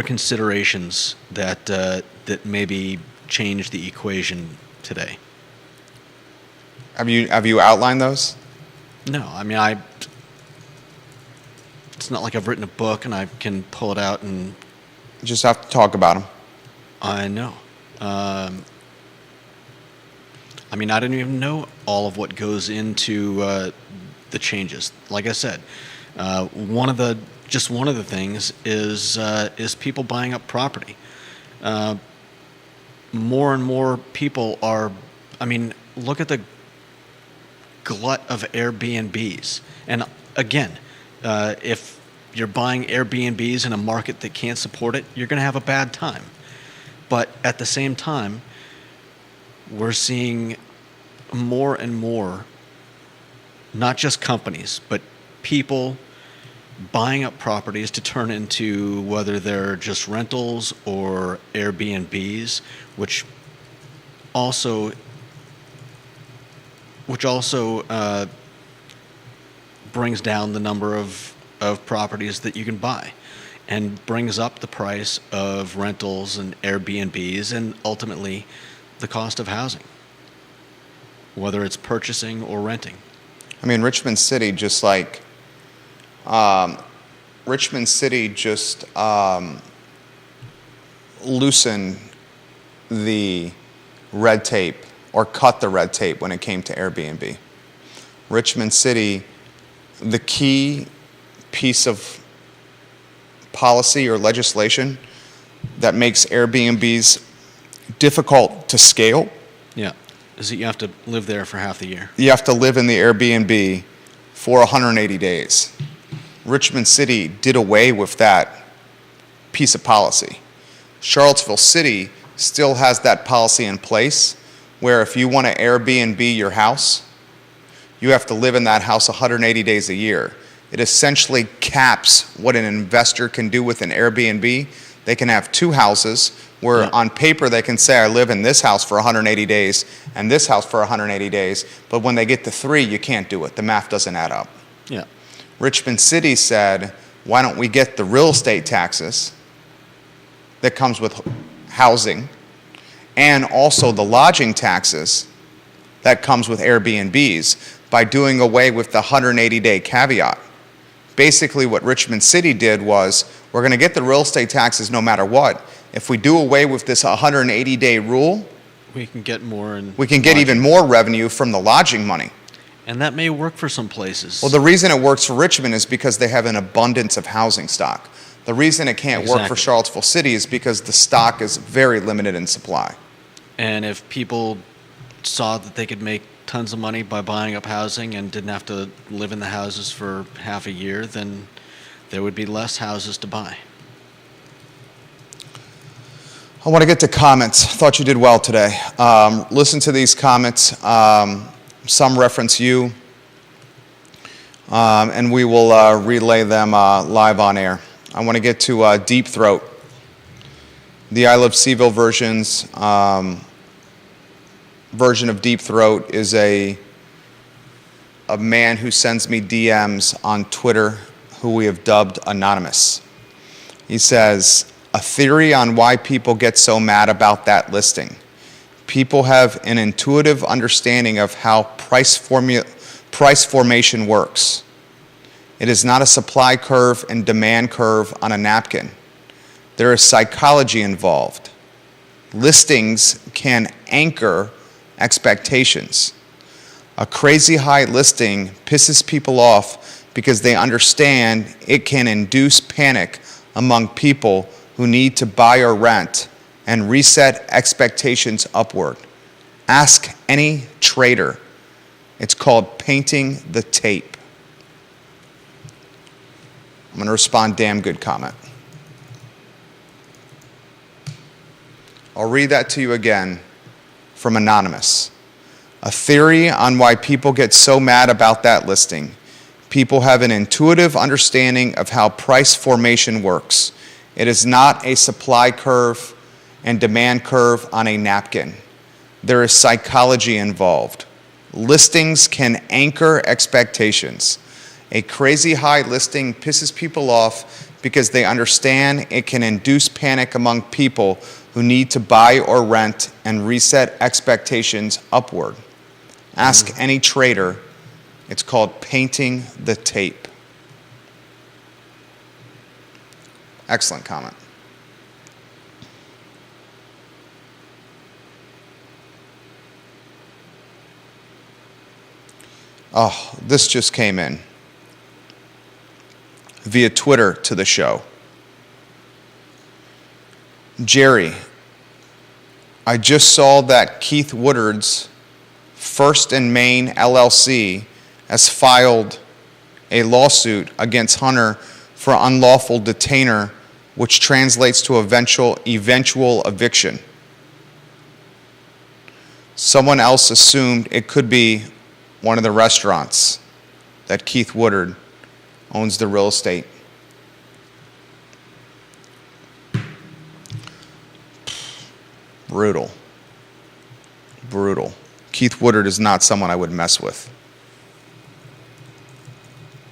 considerations that maybe change the equation today. Have you outlined those? No, I mean it's not like I've written a book and I can pull it out and. You just have to talk about them. I know. I mean, I don't even know all of what goes into the changes. Like I said, one of the things is people buying up property. More and more people are. I mean, look at the glut of Airbnbs. And again, if you're buying Airbnbs in a market that can't support it, you're going to have a bad time. But at the same time, we're seeing more and more, not just companies, but people buying up properties to turn into whether they're just rentals or Airbnbs, which also brings down the number of properties that you can buy and brings up the price of rentals and Airbnbs and ultimately the cost of housing, whether it's purchasing or renting. I mean, Richmond City just loosened the red tape or cut the red tape when it came to Airbnb. Richmond City, the key piece of policy or legislation that makes Airbnbs difficult to scale. Yeah, is that you have to live there for half the year. You have to live in the Airbnb for 180 days. Richmond City did away with that piece of policy. Charlottesville City still has that policy in place, where if you want to Airbnb your house, you have to live in that house 180 days a year. It essentially caps what an investor can do with an Airbnb. They can have two houses where on paper they can say, I live in this house for 180 days and this house for 180 days, but when they get to three, you can't do it. The math doesn't add up. Yeah. Richmond City said, why don't we get the real estate taxes that comes with housing and also the lodging taxes that comes with Airbnbs by doing away with the 180-day caveat. Basically what Richmond City did was, we're going to get the real estate taxes no matter what. If we do away with this 180-day rule, We can get more and we can get even more revenue from the lodging money. And that may work for some places. Well, the reason it works for Richmond is because they have an abundance of housing stock. The reason it can't work for Exactly. Charlottesville City is because the stock is very limited in supply. And if people saw that they could make tons of money by buying up housing and didn't have to live in the houses for half a year, then there would be less houses to buy. I want to get to comments. Thought you did well today. Listen to these comments. Some reference you, and we will relay them live on air. I want to get to Deep Throat. The I Love Seville version of Deep Throat is a man who sends me DMs on Twitter who we have dubbed Anonymous. He says, a theory on why people get so mad about that listing. People have an intuitive understanding of how price formation works. It is not a supply curve and demand curve on a napkin. There is psychology involved. Listings can anchor expectations. A crazy high listing pisses people off because they understand it can induce panic among people who need to buy or rent and reset expectations upward. Ask any trader. It's called painting the tape. I'm going to respond, damn good comment. I'll read that to you again from Anonymous. A theory on why people get so mad about that listing. People have an intuitive understanding of how price formation works. It is not a supply curve and demand curve on a napkin. There is psychology involved. Listings can anchor expectations. A crazy high listing pisses people off because they understand it can induce panic among people who need to buy or rent and reset expectations upward. Ask any trader. It's called painting the tape. Excellent comment. Oh, this just came in via Twitter to the show. Jerry, I just saw that Keith Woodard's First and Main LLC has filed a lawsuit against Hunter for unlawful detainer, which translates to eventual eviction. Someone else assumed it could be one of the restaurants that Keith Woodard owns the real estate. Brutal. Brutal. Keith Woodard is not someone I would mess with.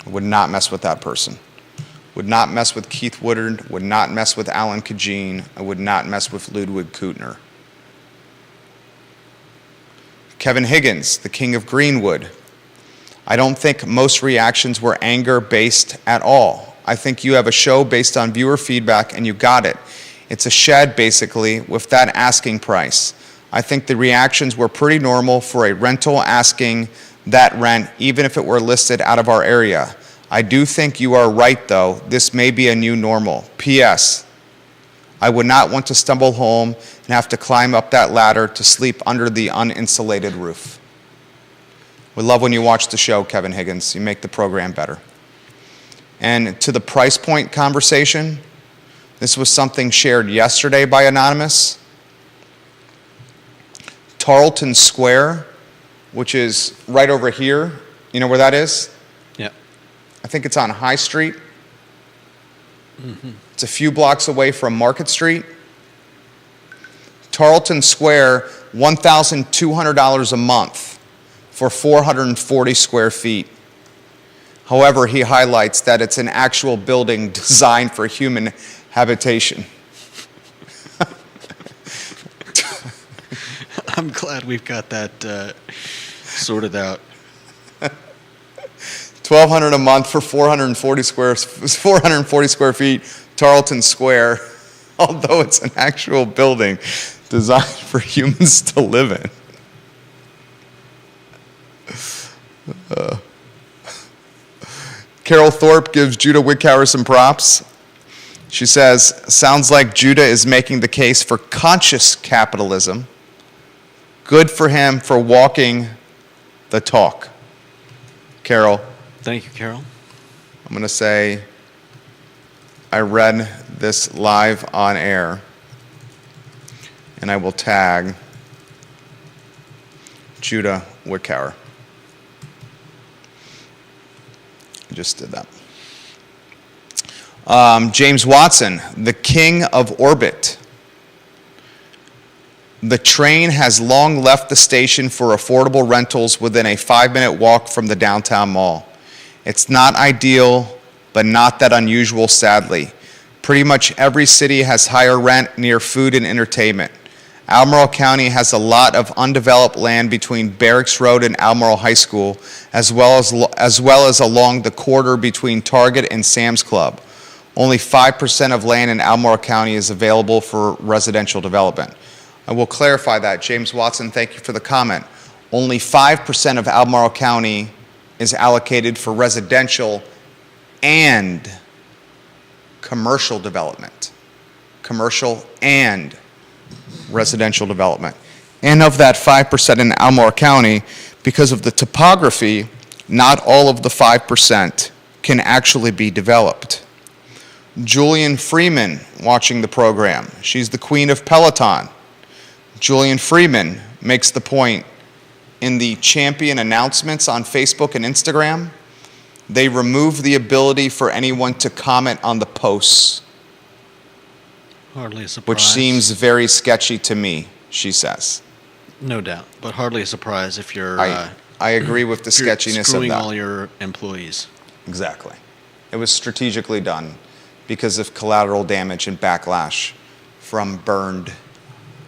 I would not mess with that person. Would not mess with Keith Woodard. Would not mess with Alan Kajin. I would not mess with Ludwig Kutner. Kevin Higgins, the king of Greenwood. I don't think most reactions were anger-based at all. I think you have a show based on viewer feedback and you got it. It's a shed, basically, with that asking price. I think the reactions were pretty normal for a rental asking that rent, even if it were listed out of our area. I do think you are right, though. This may be a new normal. P.S. I would not want to stumble home and have to climb up that ladder to sleep under the uninsulated roof. We love when you watch the show, Kevin Higgins. You make the program better. And to the price point conversation, this was something shared yesterday by Anonymous. Tarleton Square, which is right over here. You know where that is? Yeah. I think it's on High Street. It's a few blocks away from Market Street. Tarleton Square, $1,200 a month for 440 square feet. However, he highlights that it's an actual building designed for human habitation. I'm glad we've got that sorted out. $1,200 a month for 440 square feet, Tarleton Square, although it's an actual building designed for humans to live in. Carol Thorpe gives Judah Wickower some props. She says, sounds like Judah is making the case for conscious capitalism. Good for him for walking the talk. Carol. Thank you, Carol. I'm going to say I read this live on air, and I will tag Judah Wickower. I just did that. James Watson, the king of orbit. The train has long left the station for affordable rentals within a 5-minute walk from the downtown mall. It's not ideal, but not that unusual, sadly. Pretty much every city has higher rent near food and entertainment. Albemarle County has a lot of undeveloped land between Barracks Road and Albemarle High School, as well as along the corridor between Target and Sam's Club. Only 5% of land in Albemarle County is available for residential development. I will clarify that. James Watson, thank you for the comment. Only 5% of Albemarle County is allocated for residential and commercial development. Commercial and residential development. And of that 5% in Albemarle County, because of the topography, not all of the 5% can actually be developed. Julian Freeman watching the program. She's the queen of Peloton. Julian Freeman makes the point in the champion announcements on Facebook and Instagram, they remove the ability for anyone to comment on the posts. Hardly a surprise. Which seems very sketchy to me, she says. No doubt, but hardly a surprise if you're... I agree with the sketchiness of screwing that. all your employees. Exactly. It was strategically done because of collateral damage and backlash from burned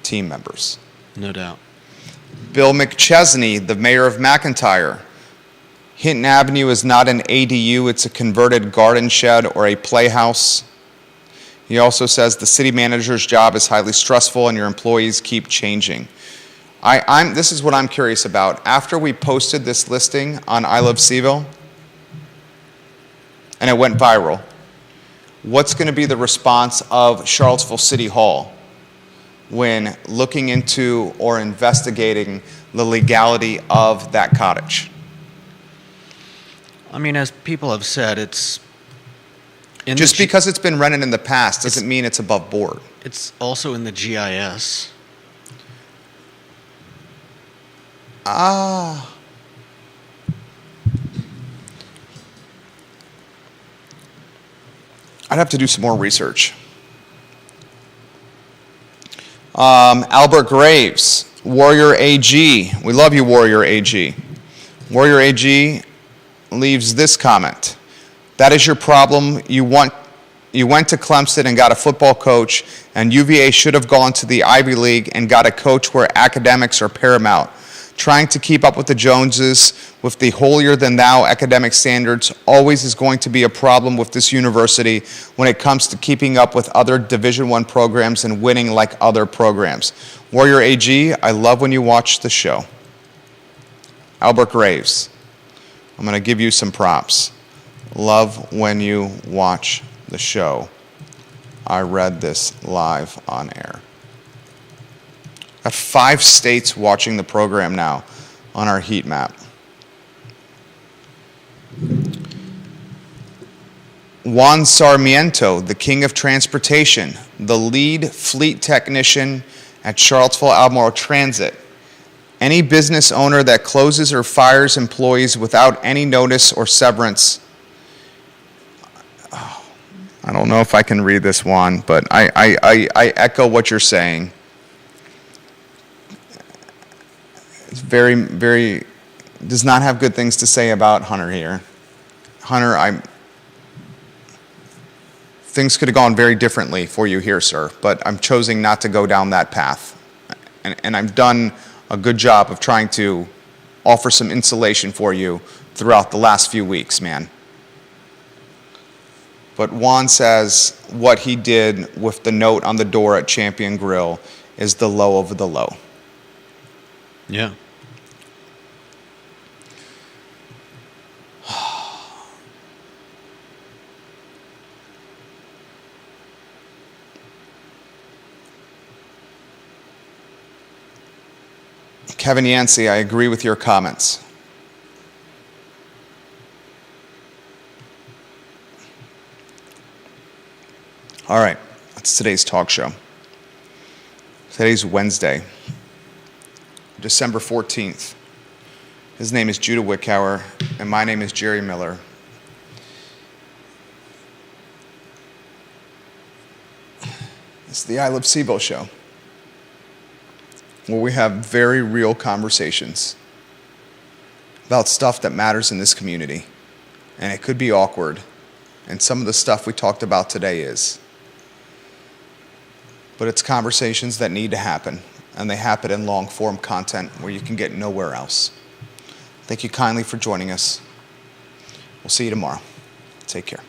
team members. No doubt. Bill McChesney, the mayor of McIntyre. Hinton Avenue is not an ADU, it's a converted garden shed or a playhouse. He also says the city manager's job is highly stressful and your employees keep changing. This is what I'm curious about. After we posted this listing on I Love Seville, and it went viral, what's going to be the response of Charlottesville City Hall when looking into or investigating the legality of that cottage? I mean, as people have said, it's... Just because it's been rented in the past doesn't mean it's above board. It's also in the GIS. I'd have to do some more research. Albert Graves, Warrior AG. We love you, Warrior AG. Warrior AG leaves this comment. That is your problem. You went to Clemson and got a football coach, and UVA should have gone to the Ivy League and got a coach where academics are paramount. Trying to keep up with the Joneses with the holier-than-thou academic standards always is going to be a problem with this university when it comes to keeping up with other Division I programs and winning like other programs. Warrior AG, I love when you watch the show. Albert Graves, I'm going to give you some props. Love when you watch the show. I read this live on air. Got 5 states watching the program now on our heat map. Juan Sarmiento, the king of transportation, the lead fleet technician at Charlottesville Albemarle Transit, Any business owner that closes or fires employees without any notice or severance. Oh, I don't know if I can read this one, but I echo what you're saying. It's very, does not have good things to say about Hunter here. Hunter, things could have gone very differently for you here, sir, but I'm choosing not to go down that path. And I've done a good job of trying to offer some insulation for you throughout the last few weeks, man. But Juan says what he did with the note on the door at Champion Grill is the low of the low. Yeah. Kevin Yancey, I agree with your comments. All right, that's today's talk show. Today's Wednesday, December 14th. His name is Judah Wickhauer, and my name is Jerry Miller. It's the I Love SIBO show, where we have very real conversations about stuff that matters in this community. And it could be awkward, and some of the stuff we talked about today is. But it's conversations that need to happen, and they happen in long-form content where you can get nowhere else. Thank you kindly for joining us. We'll see you tomorrow. Take care.